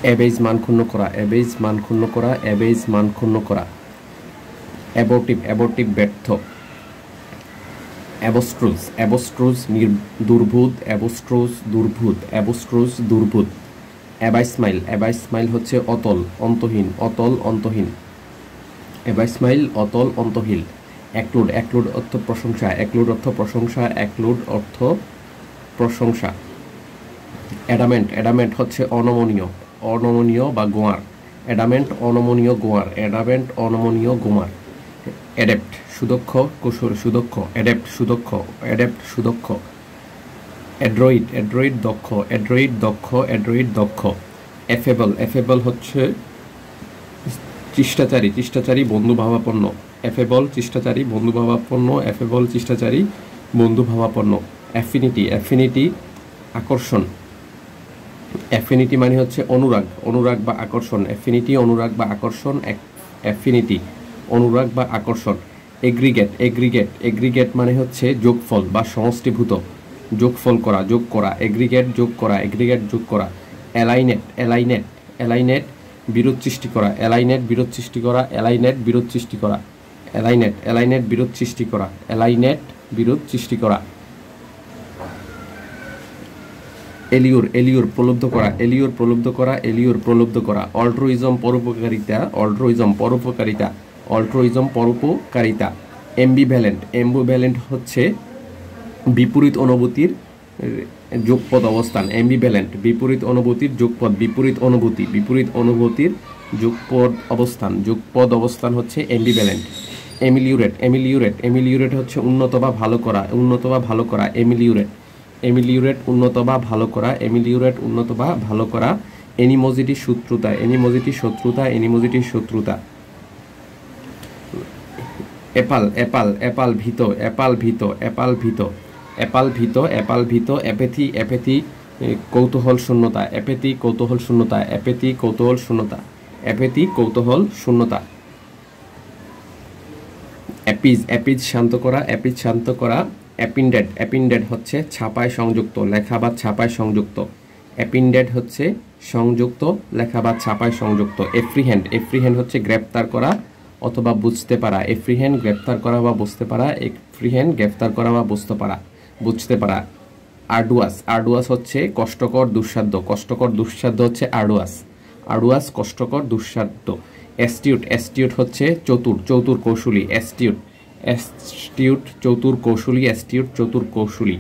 অ্যাবেজ মান ক্ষুণ্ণ করা, অ্যাবেজ মান ক্ষুণ্ণ করা, অ্যাবেজ মান ক্ষুণ্ণ করা। অ্যাবর্টিভ, অ্যাবর্টিভ ব্যর্থ। অ্যাবস্ট্রুজ, অ্যাবস্ট্রুজ দুর্ভূত, অ্যাবস্ট্রুজ দুর্ভূত, অ্যাবস্ট্রুজ দুর্ভূত। অ্যাবাইসমাইল, অ্যাবাইসমাইল হচ্ছে অতল, অন্তহীন, অতল, অন্তহীন। অ্যাবাইসমাইল অতল, অন্তহীন। অ্যাক্লুড, অ্যাক্লুড অর্থ প্রশংসা, অ্যাক্লুড অর্থ প্রশংসা, অ্যাক্লুড অর্থ প্রশংসা। অ্যাডামেন্ট, অ্যাডামেন্ট হচ্ছে অনমনীয়, অনমনীয় বা গোয়ার। অ্যাডামেন্ট অনমনীয় গোয়ার, অ্যাডামেন্ট অনমনীয় গোয়ার। অ্যাডেপ্ট সুদক্ষ, কুশল, সুদক্ষ, অ্যাডেপ্ট সুদক্ষ, অ্যাডেপ্ট সুদক্ষ। অ্যাড্রয়েড, অ্যাড্রয়েড দক্ষ, অ্যাড্রয়েড দক্ষ, অ্যাড্রয়েড দক্ষ। এফেবল, এফেবল হচ্ছে চেষ্টাচারী, চেষ্টাচারী বন্ধুভাবাপন্ন। এফেবল চেষ্টাচারী বন্ধুভাবাপন্ন, এফেবল চেষ্টাচারী বন্ধুভাবাপন্ন। অ্যাফিনিটি, অ্যাফিনিটি আকর্ষণ। অ্যাফিনিটি মানে হচ্ছে অনুরাগ, অনুরাগ বা আকর্ষণ। অ্যাফিনিটি অনুরাগ বা আকর্ষণ, অ্যাফিনিটি অনুরাগ বা আকর্ষণ। এগ্রিগেট, এগ্রিগেট, এগ্রিগেট মানে হচ্ছে যোগফল বা সমষ্টিভূত, যোগফল করা, যোগ করা। এগ্রিগেট যোগ করা, এগ্রিগেট যোগ করা। অ্যালাইনেট, অ্যালাইনেট, অ্যালাইনেট বিরোধ সৃষ্টি করা, অ্যালাইনেট বিরোধ সৃষ্টি করা, অ্যালাইনেট বিরোধ সৃষ্টি করা। অ্যালাইনেট, অ্যালাইনেট বিরোধ সৃষ্টি করা, অ্যালাইনেট বিরোধ সৃষ্টি করা। এলিওর, এলিওর প্রলুব্ধ করা, এলিওর প্রলুব্ধ করা, এলিওর প্রলুব্ধ করা। অল্ট্রুইজম পরোপকারিতা, অল্ট্রুইজম পরোপকারিতা, অল্ট্রুইজম পরোপকারিতা। এম্বিভ্যালেন্ট, এম্বিভ্যালেন্ট হচ্ছে বিপরীত অনুভূতির যোগপদ অবস্থান। অ্যাম্বিভ্যালেন্ট বিপরীত অনুভূতির যোগপদ, বিপরীত অনুভূতি, বিপরীত অনুভূতির যোগপদ অবস্থান, যোগপদ অবস্থান হচ্ছে অ্যাম্বিভ্যালেন্ট। এমিলিউরেট, এমিলিউরেট, এমিলিউরেট হচ্ছে উন্নত বা ভালো করা, উন্নত বা ভালো করা। এমিলিউরেট, এমিলিউরেট উন্নত বা ভালো করা, এমিলিউরেট উন্নত বা ভালো করা। এনিমোজিটি শত্রুতা, এনিমোজিটি শত্রুতা, এনিমোজিটি শত্রুতা। অ্যাপাল, অ্যাপাল, অ্যাপাল ভীত, অ্যাপাল ভীত, অ্যাপাল ভীত, অ্যাপাল ভীত, অ্যাপাল ভীত। অ্যাপেথি, অ্যাপেথি কৌতূহল শূন্যতা, অ্যাপেথি কৌতূহল শূন্যতা, অ্যাপেথি কৌতূহল শূন্যতা, অ্যাপেথি কৌতূহল শূন্যতা। অ্যাপিজ, অ্যাপিজ শান্ত করা, অ্যাপিজ শান্ত করা। অ্যাপিন্ডেড, অ্যাপিন্ডেড হচ্ছে ছাপায় সংযুক্ত, লেখা বা ছাপায় সংযুক্ত। অ্যাপিন্ডেড হচ্ছে সংযুক্ত, লেখা বা ছাপায় সংযুক্ত। এফ্রিহ্যান্ড, এফ্রিহ্যান্ড হচ্ছে গ্রেপ্তার করা অথবা বুঝতে পারা। এফ্রিহ্যান্ড গ্রেপ্তার করা বা বুঝতে পারা, এফ্রিহ্যান্ড গ্রেপ্তার করা বা বুঝতে পারা, বুঝতে পারা। আর্ডুয়াস, আর্ডুয়াস হচ্ছে কষ্টকর দুঃসাধ্য, কষ্টকর দুঃসাধ্য হচ্ছে আর্ডুয়াস, আর্ডুয়াস কষ্টকর দুঃসাধ্য। অ্যাস্টিউট, অ্যাস্টিউট হচ্ছে চতুর, চতুর কৌশলী। অ্যাস্টিউট, অ্যাস্টিউট চতুর কৌশলী, অ্যাস্টিউট চতুর কৌশলী।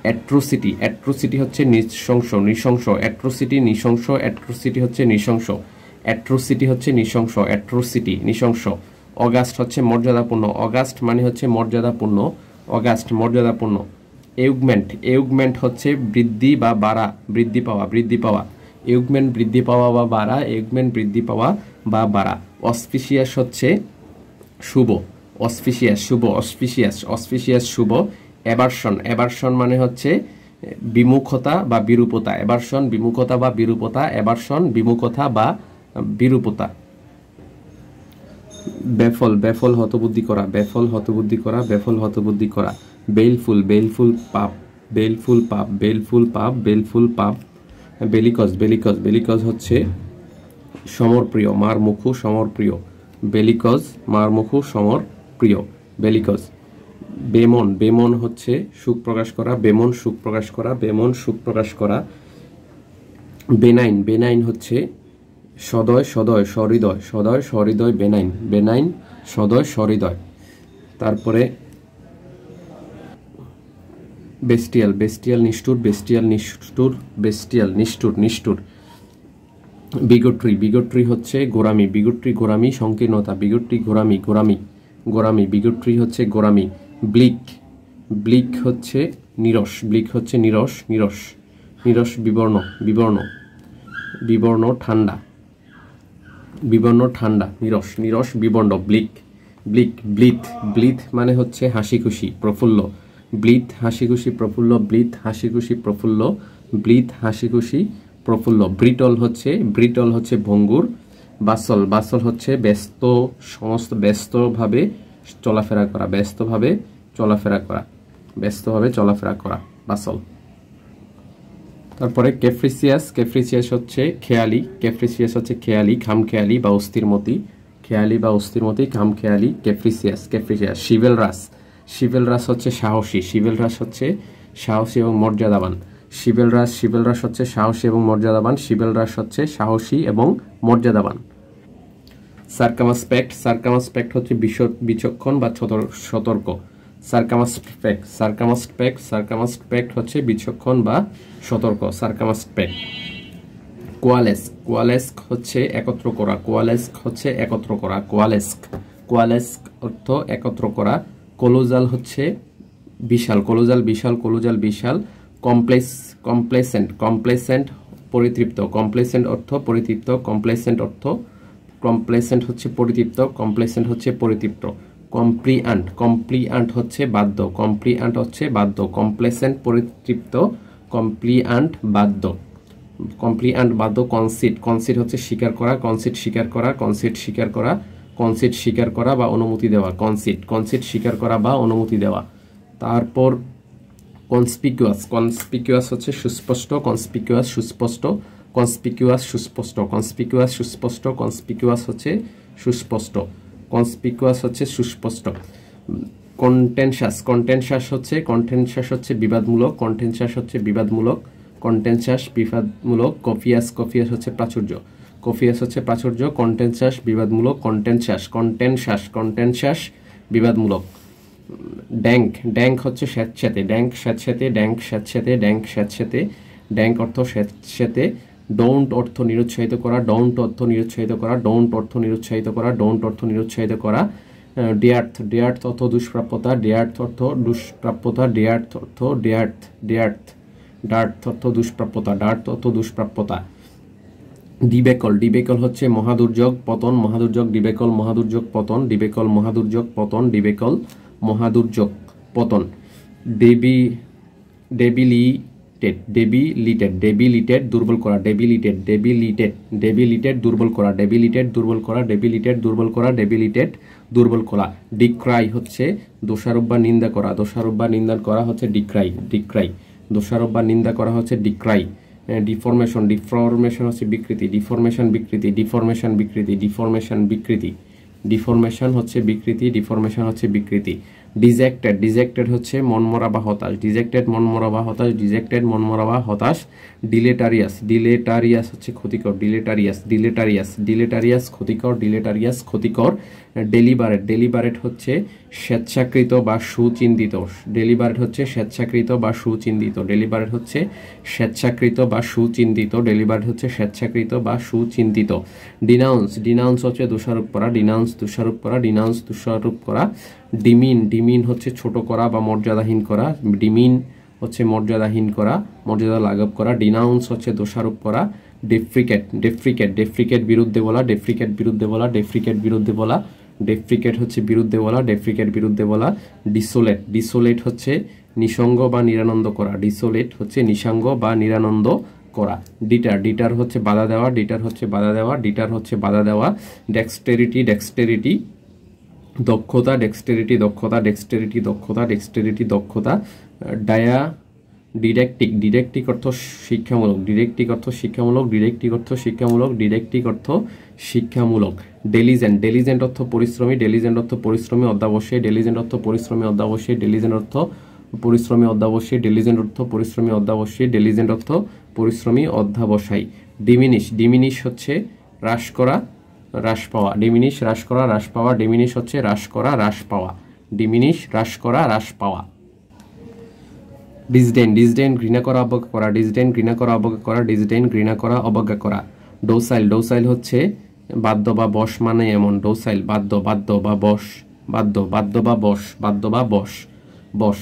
অ্যাট্রোসিটি, অ্যাট্রোসিটি হচ্ছে নৃশংস, নৃশংস। অ্যাট্রোসিটি নৃশংস, অ্যাট্রোসিটি হচ্ছে নৃশংস, অ্যাট্রোসিটি হচ্ছে নৃশংস, অ্যাট্রোসিটি নৃশংস। অগাস্ট হচ্ছে মর্যাদাপূর্ণ, অগাস্ট মানে হচ্ছে মর্যাদাপূর্ণ, অগাস্ট মর্যাদাপূর্ণ। এউগমেন্ট, এউগমেন্ট হচ্ছে বৃদ্ধি বা বাড়া, বৃদ্ধি পাওয়া, বৃদ্ধি পাওয়া। এউগমেন্ট বৃদ্ধি পাওয়া বা বাড়া, এউগমেন্ট বৃদ্ধি পাওয়া বা বাড়া। অসপিশিয়াস হচ্ছে শুভ, অসপিশিয়াস শুভ, অসপিশিয়াস, অসপিশিয়াস শুভ। অ্যাভারশন, অ্যাভারশন মানে হচ্ছে বিমুখতা বা বিরূপতা। অ্যাভারশন বিমুখতা বা বিরূপতা, অ্যাভারশন বিমুখতা বা বিরূপতা। ব্যাফল, ব্যাফল হতবুদ্ধি করা, ব্যাফল হতবুদ্ধি করা, ব্যাফল হতবুদ্ধি করা। বেলফুল, বেলফুল পাপ, বেলফুল পাপ, বেলফুল পাপ, বেলফুল পাপ। বেলিকজ, বেলিকজ, বেলিকজ হচ্ছে সমরপ্রিয়, মারমুখু সমরপ্রিয়। বেলিকজ মারমুখু সমরপ্রিয়, বেলিকজ। বেমন, বেমন হচ্ছে সুখ প্রকাশ করা, বেমন সুখ প্রকাশ করা, বেমন সুখ প্রকাশ করা। বেনাইন, বেনাইন হচ্ছে সদয়, সদয় সহৃদয়, সদয় সহৃদয়, বেনাইন, বেনাইন সদয় সহৃদয়। তারপরে বেস্টিয়াল, বেস্টিয়াল নিষ্ঠুর, বেস্টিয়াল নিষ্ঠুর, বেস্টিয়াল নিষ্ঠুর, নিষ্ঠুর। বিগট্রি, বিগট্রি হচ্ছে গোরামি, বিগট্রি গোরামি, সংকীর্ণতা। বিগট্রি গোরামি, গোরামি, গোরামি। বিগট্রি হচ্ছে গোরামি। ব্লিক, ব্লিক হচ্ছে নিরস, ব্লিক হচ্ছে নিরস, নিরস, নিরস। বিবর্ণ, বিবর্ণ, বিবর্ণ ঠান্ডা, বিবর্ণ ঠান্ডা, নিরস, নিরস বিবর্ণ। Bleak, bleak. ব্লিথ, ব্লিথ মানে হচ্ছে হাসি খুশি, প্রফুল্ল। ব্লিথ হাসি খুশি, প্রফুল্ল, ব্লিথ হাসি খুশি, প্রফুল্ল, ব্লিথ হাসি খুশি, প্রফুল্ল। ব্রিটল হচ্ছে, ব্রিটল হচ্ছে ভঙ্গুর। বাসল, বাসল হচ্ছে ব্যস্ত, সমস্ত ব্যস্তভাবে চলাফেরা করা, ব্যস্তভাবে চলাফেরা করা, ব্যস্তভাবে চলাফেরা করা, বাসল। তারপরে ক্যাপ্রিসিয়াস, ক্যাপ্রিসিয়াস হচ্ছে খেয়ালি, ক্যাপ্রিসিয়াস হচ্ছে খেয়ালি, খামখেয়ালি বা অস্থিরমতি, খেয়ালি বা অস্থিরমতি, খামখেয়ালি, ক্যাপ্রিসিয়াস, ক্যাপ্রিসিয়াস। শিভেলরাস, শিভেলরাস হচ্ছে সাহসী, শিভেলরাস হচ্ছে সাহসী এবং মর্যাদাবান। শিভেলরাস, শিভেলরাস হচ্ছে সাহসী এবং মর্যাদাবান, শিভেলরাস হচ্ছে সাহসী এবং মর্যাদাবান। সার্কামাসপেক্ট, সার্কামাসপেক্ট হচ্ছে বিচক্ষণ বা সতর্ক। সার্কামাসপেক্ট, সার্কামাসপেক্ট, সার্কামাসপেক্ট হচ্ছে বিচক্ষণ বা সতর্ক, সার্কামাসপেক্ট। কোয়ালেস্ক, কোয়ালেস্ক হচ্ছে একত্র করা, কোয়ালেস্ক হচ্ছে একত্র করা, কোয়ালেস্ক, কোয়ালেস্ক অর্থ একত্র করা। কোলোজাল হচ্ছে বিশাল, কোলোজাল বিশাল, কোলোজাল বিশাল। কমপ্লেসেন্ট, কমপ্লেসেন্ট পরিতৃপ্ত, কমপ্লেসেন্ট অর্থ পরিতৃপ্ত, কমপ্লেসেন্ট অর্থ, কমপ্লেসেন্ট হচ্ছে পরিতৃপ্ত, কমপ্লেসেন্ট হচ্ছে পরিতৃপ্ত। কমপ্লিয়ান্ট, কমপ্লিয়ান্ট হচ্ছে বাধ্য, কমপ্লিয়ান্ট হচ্ছে বাধ্য, কমপ্লেসেন্ট পরিতৃপ্ত, কমপ্লিয়ান্ট বাধ্য, কমপ্লিয়ান্ট বাধ্য। কনসিড, কনসিড হচ্ছে স্বীকার করা, কনসিড স্বীকার করা, কনসিড স্বীকার করা, কনসিড স্বীকার করা বা অনুমতি দেওয়া, কনসিড, কনসিড স্বীকার করা বা অনুমতি দেওয়া। তারপর কনস্পিকুয়াস, কনস্পিকুয়াস হচ্ছে সুস্পষ্ট, কনস্পিকুয়াস সুস্পষ্ট, কনস্পিকুয়াস সুস্পষ্ট, কনস্পিকুয়াস সুস্পষ্ট, কনস্পিকুয়াস হচ্ছে সুস্পষ্ট, কনস্পিকুয়াস হচ্ছে সুস্পষ্ট। কন্টেনশাস, কন্টেনশাস হচ্ছে, কন্টেনশাস হচ্ছে বিবাদমূলক, কন্টেনশাস হচ্ছে বিবাদমূলক, কন্টেনশাস বিবাদমূলক। কফিয়াস, কফিয়াস হচ্ছে প্রাচুর্য, কফিয়াস হচ্ছে প্রাচুর্য, কন্টেনশাস বিবাদমূলক, কন্টেনশাস, কন্টেনশাস, কন্টেনশাস বিবাদমূলক। ড্যাঙ্ক, ড্যাঙ্ক হচ্ছে স্যাঁতস্যাঁতে, ড্যাঙ্ক স্যাঁতস্যাঁতে, ড্যাঙ্ক স্যাঁতস্যাঁতে, ড্যাঙ্ক স্যাঁতস্যাঁতে, ড্যাঙ্ক অর্থ স্যাঁতস্যাঁতে। ডোন্ট অর্থ নিরুৎসাহিত করা, ডোন্ট অর্থ নিরুৎসাহিত করা, ডোন্ট অর্থ নিরুৎসাহিত করা, ডোন্ট অর্থ নিরুৎসাহিত করা। ডেয়ার্থ, ডেয়ার্থ অর্থ দুষ্প্রাপ্যতা, ডেয়ার্থ অর্থ দুষ্প্রাপ্যতা, ডেয়ার্থ অর্থ ডেয়ার্থ, ডেয়ার্থ, ডার্থ অর্থ দুষ্প্রাপ্যতা, ডার্থ অর্থ দুষ্প্রাপ্যতা। ডিবেকল, ডিবেকল হচ্ছে মহাদুর্যোগ, পতন, মহাদুর্যোগ, ডিবেকল মহাদুর্যোগ, পতন, ডিবেকল মহাদুর্যোগ, পতন, ডিবেকল মহাদুর্যোগ, পতন। ডেবিলিটেড, ডেবিলিটেড, ডেবিলিটেড দুর্বল করা, ডেবিলিটেড, ডেবিলিটেড, ডেবিলিটেড দুর্বল করা, ডেবিলিটেড দুর্বল করা, ডেবিলিটেড দুর্বল করা, ডেবিলিটেড দুর্বল করা। ডিক্রাই হচ্ছে দোষারোপ বা নিন্দা করা, দোষারোপ বা নিন্দা করা হচ্ছে ডিক্রাই, ডিক্রাই, দোষারোপ বা নিন্দা করা হচ্ছে ডিক্রাই। ডিফরমেশন, ডিফরমেশন হচ্ছে বিকৃতি, ডিফরমেশন বিকৃতি, ডিফরমেশন বিকৃতি, ডিফরমেশন বিকৃতি, ডিফরমেশন হচ্ছে বিকৃতি, ডিফরমেশন হচ্ছে বিকৃতি। ডিজেক্টেড, ডিজেক্টেড হচ্ছে মনমরা বা হতাশ, ডিজেক্টেড মনমরা বা হতাশ, ডিজেক্টেড মনমরা বা হতাশ। ডিলেটারিয়াস, ডিলেটারিয়াস হচ্ছে ক্ষতিকর, ডিলেটারিয়াস, ডিলেটারিয়াস, ডিলেটারিয়াস ক্ষতিকর, ডিলেটারিয়াস ক্ষতিকর। ডেলিবারেট, ডেলিবারেট হচ্ছে স্বেচ্ছাকৃত বা সুচিন্তিত, ডেলিবারেট হচ্ছে স্বেচ্ছাকৃত বা সুচিন্তিত, ডেলিবারেট হচ্ছে স্বেচ্ছাকৃত বা সুচিন্তিত, ডেলিবারেট হচ্ছে স্বেচ্ছাকৃত বা সুচিন্তিত। ডিনাউন্স, ডিনাউন্স হচ্ছে দোষারোপ করা, ডিনাউন্স দোষারোপ করা, ডিনাউন্স দোষারোপ করা। ডিমিন, ডিমিন হচ্ছে ছোট করা বা মর্যাদাহীন করা, ডিমিন হচ্ছে মর্যাদাহীন করা, মর্যাদা লাঘব করা। ডিনাউন্স হচ্ছে দোষারোপ করা। ডেফ্রিকেট, ডেফ্রিকেট, ডেফ্রিকেট বিরুদ্ধে বলা, ডেফ্রিকেট বিরুদ্ধে বলা, ডেফ্রিকেট বিরুদ্ধে বলা, ডেফ্রিকেট হচ্ছে বিরুদ্ধে বলা, ডেফ্রিকেট বিরুদ্ধে বলা। ডিসোলেট, ডিসোলেট হচ্ছে নিঃসঙ্গ বা নিরানন্দ করা, ডিসোলেট হচ্ছে নিঃসঙ্গ বা নিরানন্দ করা। ডিটার, ডিটার হচ্ছে বাধা দেওয়া, ডিটার হচ্ছে বাধা দেওয়া, ডিটার হচ্ছে বাধা দেওয়া। ডেক্সটেরিটি, ডেক্সটেরিটি দক্ষতা, ডেক্সটেরিটি দক্ষতা, ডেক্সটেরিটি দক্ষতা, ডেক্সটেরিটি দক্ষতা। ডিডাক্টিক, ডিডাক্টিক অর্থ শিক্ষামূলক, ডিডাক্টিক অর্থ শিক্ষামূলক, ডিডাক্টিক অর্থ শিক্ষামূলক, ডিডাক্টিক অর্থ শিক্ষামূলক। ডেলিজেন্ট, ডেলিজেন্ট অর্থ পরিশ্রমী, ডেলিজেন্ট অর্থ পরিশ্রমী অধ্যাবসায়ী, ডেলিজেন্ট অর্থ পরিশ্রমী অধ্যাবসায়ী, ডেলিজেন্ট অর্থ পরিশ্রমী অধ্যাবসায়ী, ডেলিজেন্ট অর্থ পরিশ্রমী অধ্যাবসায়ী, ডেলিজেন্ট অর্থ পরিশ্রমী অধ্যাবসায়ী। ডিমিনিশ, ডিমিনিশ হচ্ছে হ্রাস করা, হ্রাস পাওয়া, ডিমিনিশ হ্রাস করা, হ্রাস পাওয়া, ডিমিনিশ হচ্ছে হ্রাস করা, হ্রাস পাওয়া, ডিমিনিশ হ্রাস করা, হ্রাস পাওয়া। ডিসডেন, ডিসডেন ঘৃণা করা, অবজ্ঞা করা, ডিসডেন ঘৃণা করা, অবজ্ঞা করা, ডিসডেন ঘৃণা করা, অবজ্ঞা করা। ডোসাইল, ডোসাইল হচ্ছে বাধ্য বা বশ মানে এমন, ডোসাইল বাধ্য, বাধ্য বা বশ, বাধ্য, বাধ্য বা বশ, বাধ্য বা বশ, বশ,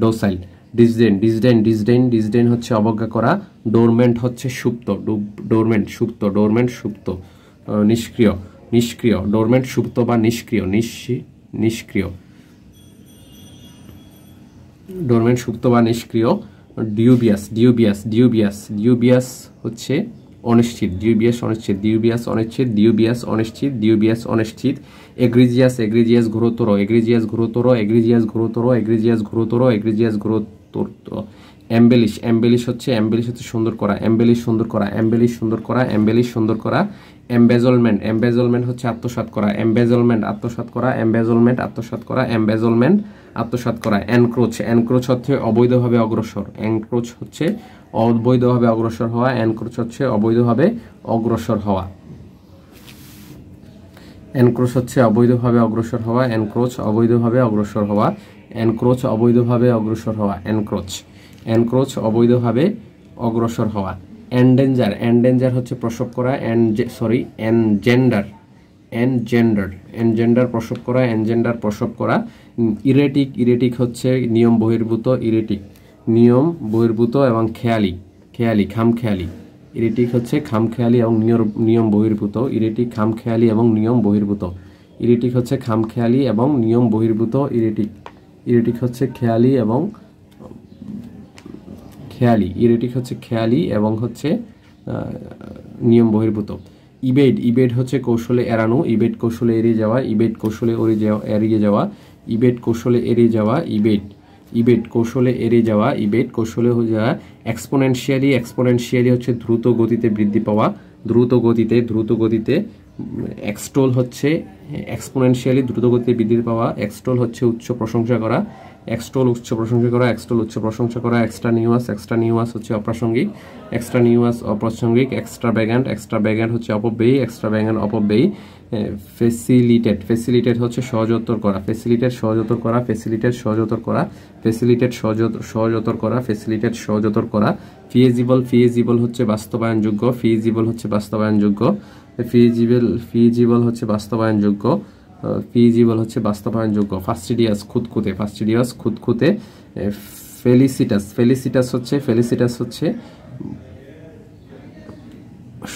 ডোসাইল। ডিসডেন, ডিসডেন, ডিসডেন, ডিসডেন হচ্ছে অবজ্ঞা করা। ডোরমেন্ট হচ্ছে সুপ্ত, ডোরমেন্ট সুপ্ত, ডোরমেন্ট সুপ্ত, নিষ্ক্রিয়, নিষ্ক্রিয়, ডোরমেন্ট সুপ্ত বা নিষ্ক্রিয়, নিষ্ক্রিয়, ডোরমেন্ট সুপ্ত বা নিষ্ক্রিয়। ডিউবিয়াস, ডিউবিয়াস, ডিউবিয়াস, ডিউবিয়াস হচ্ছে অনিশ্চিত, ডিউবিয়াস অনিশ্চিত, ডিউবিয়াস অনিশ্চিত, ডিউবিয়াস অনিশ্চিত, ডিউবিয়াস অনিশ্চিত। এগ্রিজিয়াস, এগ্রিজিয়াস ঘোরতর, এগ্রিজিয়াস ঘোরতর, এগ্রিজিয়াস ঘোরতর, এগ্রিজিয়াস ঘোরতর, এগ্রিজিয়াস ঘোরতর, এমবেলিশ, এমবেলিশ হচ্ছে সুন্দর করা, এমবেলিশ সুন্দর করা, এমবেলিশ সুন্দর করা, এমবেলিশ সুন্দর করা। এমবেজলমেন্ট, এমবেজলমেন্ট হচ্ছে আত্মসাৎ করা, এমবেজলমেন্ট আত্মসাৎ করা, এমবেজলমেন্ট আত্মসাৎ করা, এমবেজলমেন্ট আত্মসাৎ করা। এনক্রোচ, এনক্রোচ হচ্ছে অবৈধভাবে অগ্রসর, এনক্রোচ হচ্ছে অবৈধভাবে অগ্রসর হওয়া, এনক্রোচ হচ্ছে অবৈধভাবে অগ্রসর হওয়া। এনক্রোচ হচ্ছে অবৈধভাবে অগ্রসর হওয়া, এনক্রোচ অবৈধভাবে অগ্রসর হওয়া, এনক্রোচ অবৈধভাবে অগ্রসর হওয়া, এনক্রোচ, এনক্রোচ অবৈধভাবে অগ্রসর হওয়া। এন্ডেঞ্জার, এন্ডেঞ্জার হচ্ছে প্রসব করা, এনজেন্ডার, এনজেন্ডার, এনজেন্ডার প্রসব করা, এনজেন্ডার প্রসব করা। ইরেটিক, ইরেটিক হচ্ছে নিয়ম বহির্ভূত, ইরেটিক নিয়ম বহির্ভূত এবং খেয়ালি, খেয়ালি খামখেয়ালি। ইরেটিক হচ্ছে খামখেয়ালি এবং নিয়ম বহির্ভূত, ইরেটিক খামখেয়ালি এবং নিয়ম বহির্ভূত। ইরেটিক হচ্ছে খামখেয়ালি এবং নিয়ম বহির্ভূত, ইরেটিক, ইরেটিক হচ্ছে খেয়ালি এবং খেয়ালি, ইরেটিক হচ্ছে খেয়ালি এবং হচ্ছে নিয়ম বহির্ভূত। ইবেড, ইবেড হচ্ছে কৌশলে এড়ানো, ইবেড কৌশলে এড়িয়ে যাওয়া, ইবেড কৌশলে এড়িয়ে যাওয়া, ইবেড কৌশলে এড়িয়ে যাওয়া, ইবেড, ইবেড কৌশলে এড়িয়ে যাওয়া, ইবেড কৌশলে হয়ে যাওয়া। এক্সপোনেনশিয়ালি, এক্সপোনেনশিয়ালি হচ্ছে দ্রুত গতিতে বৃদ্ধি পাওয়া, দ্রুত গতিতে, দ্রুত গতিতে। এক্সটোল হচ্ছে এক্সপোনেনশিয়ালি দ্রুত গতিতে বৃদ্ধি পাওয়া, এক্সটোল হচ্ছে উচ্চ প্রশংসা করা, এক্সটোল উচ্চ প্রশংসা করা, এক্সটোল উচ্চ প্রশংসা করা। এক্সট্রানিউয়াস, এক্সট্রানিউয়াস হচ্ছে অপ্রাসঙ্গিক, এক্সট্রানিউয়াস অপ্রাসঙ্গিক। এক্সট্রাভ্যাগান্ট, এক্সট্রাভ্যাগান্ট হচ্ছে অপব্যয়ী, এক্সট্রাভ্যাগান্ট অপব্যয়ী। ফেসিলিটেট, ফেসিলিটেট হচ্ছে সহজতর করা, ফেসিলিটেট সহজতর করা, ফেসিলিটেট সহজতর করা, ফেসিলিটেট সহজতর করা, ফেসিলিটেট সহজতর করা। ফিজিবল, ফিজিবল হচ্ছে বাস্তবায়নযোগ্য, ফিজিবল হচ্ছে বাস্তবায়নযোগ্য, ফিজিবল হচ্ছে বাস্তবায়নযোগ্য, ফিজিবল হচ্ছে বাস্তবায়নযোগ্য। ফাস্টিডিয়াস, খুঁতখুঁতে, ফাস্টিডিয়াস খুঁতখুঁতে। ফেলিসিটাস, ফেলিসিটাস হচ্ছে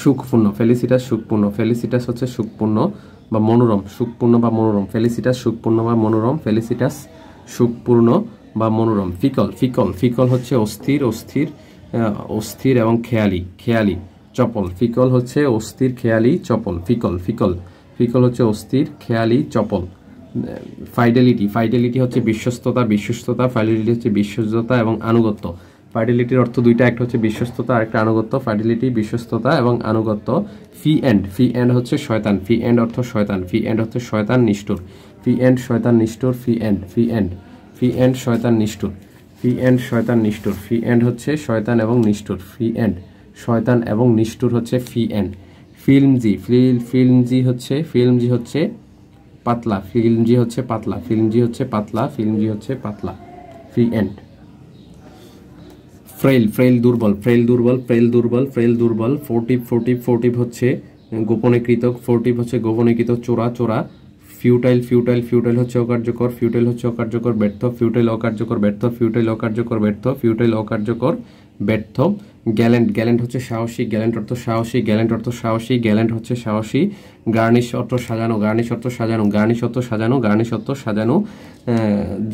সুখপূর্ণ, ফেলিসিটাস সুখপূর্ণ, ফেলিসিটাস হচ্ছে সুখপূর্ণ বা মনোরম, সুখপূর্ণ বা মনোরম। ফেলিসিটাস সুখপূর্ণ বা মনোরম, ফেলিসিটাস সুখপূর্ণ বা মনোরম। ফিকল, ফিকল, ফিকল হচ্ছে অস্থির, অস্থির, অস্থির এবং খেয়ালি, খেয়ালি। চপল, ফিকল হচ্ছে অস্থির, খেয়ালি, চপল। ফিকল, ফিকল, ফিকল হচ্ছে অস্থির, খেয়ালি, চপল। ফাইডেলিটি, ফাইডেলিটি হচ্ছে বিশ্বস্ততা, বিশ্বস্ততা। ফাইডেলিটি হচ্ছে বিশ্বস্ততা এবং আনুগত্য। ফাইডেলিটির অর্থ দুইটা, একটা হচ্ছে বিশ্বস্ততা আর একটা আনুগত্য। ফাইডেলিটি বিশ্বস্ততা এবং আনুগত্য। ফি এন্ড, ফি এন্ড হচ্ছে শয়তান, ফি এন্ড অর্থ শয়তান, ফি এন্ড হচ্ছে শয়তান নিষ্ঠুর, ফি এন্ড শয়তান নিষ্ঠুর, fiend, fiend, fiend শয়তান নিষ্ঠুর, ফি এন্ড শয়তান নিষ্ঠুর। ফি এন্ড হচ্ছে শয়তান এবং নিষ্ঠুর, ফি এন্ড শয়তান এবং নিষ্ঠুর হচ্ছে ফি এন্ড। ফিল্মজি, ফিল্মজি হচ্ছে পাতলা, ফিল্মজি হচ্ছে পাতলা, ফিল্মজি হচ্ছে পাতলা, ফিল্মজি হচ্ছে পাতলা। ফি এন্ড। ফ্রেল, ফ্রেল দুর্বল, ফ্রেল দুর্বল, ফ্রেল দুর্বল, ফ্রেল দুর্বল। ফোর্টিভ, ফোর্টিভ, ফোর্টিভ হচ্ছে গোপনীকৃত, ফোর্টিভ হচ্ছে গোপনীকৃত, চোরা, চোরা। ফিউটাইল, ফিউটাইল, ফিউটাইল হচ্ছে অকার্যকর, ফিউটাইল হচ্ছে অকার্যকর, ব্যর্থ। ফিউটাইল অকার্যকর, ব্যর্থ, ফিউটাইল অকার্যকর, ব্যর্থ, ফিউটাইল অকার্যকর, ব্যর্থ। গ্যালেন্ট, গ্যালেন্ট হচ্ছে সাহসী, গ্যালেন্ট অর্থ সাহসী, গ্যালেন্ট অর্থ সাহসী, গ্যালেন্ট হচ্ছে সাহসী। গার্নিশ অর্থ সাজানো, গার্নিশ অর্থ সাজানো, গার্নিশ অর্থ সাজানো, গার্নিশ অর্থ সাজানো।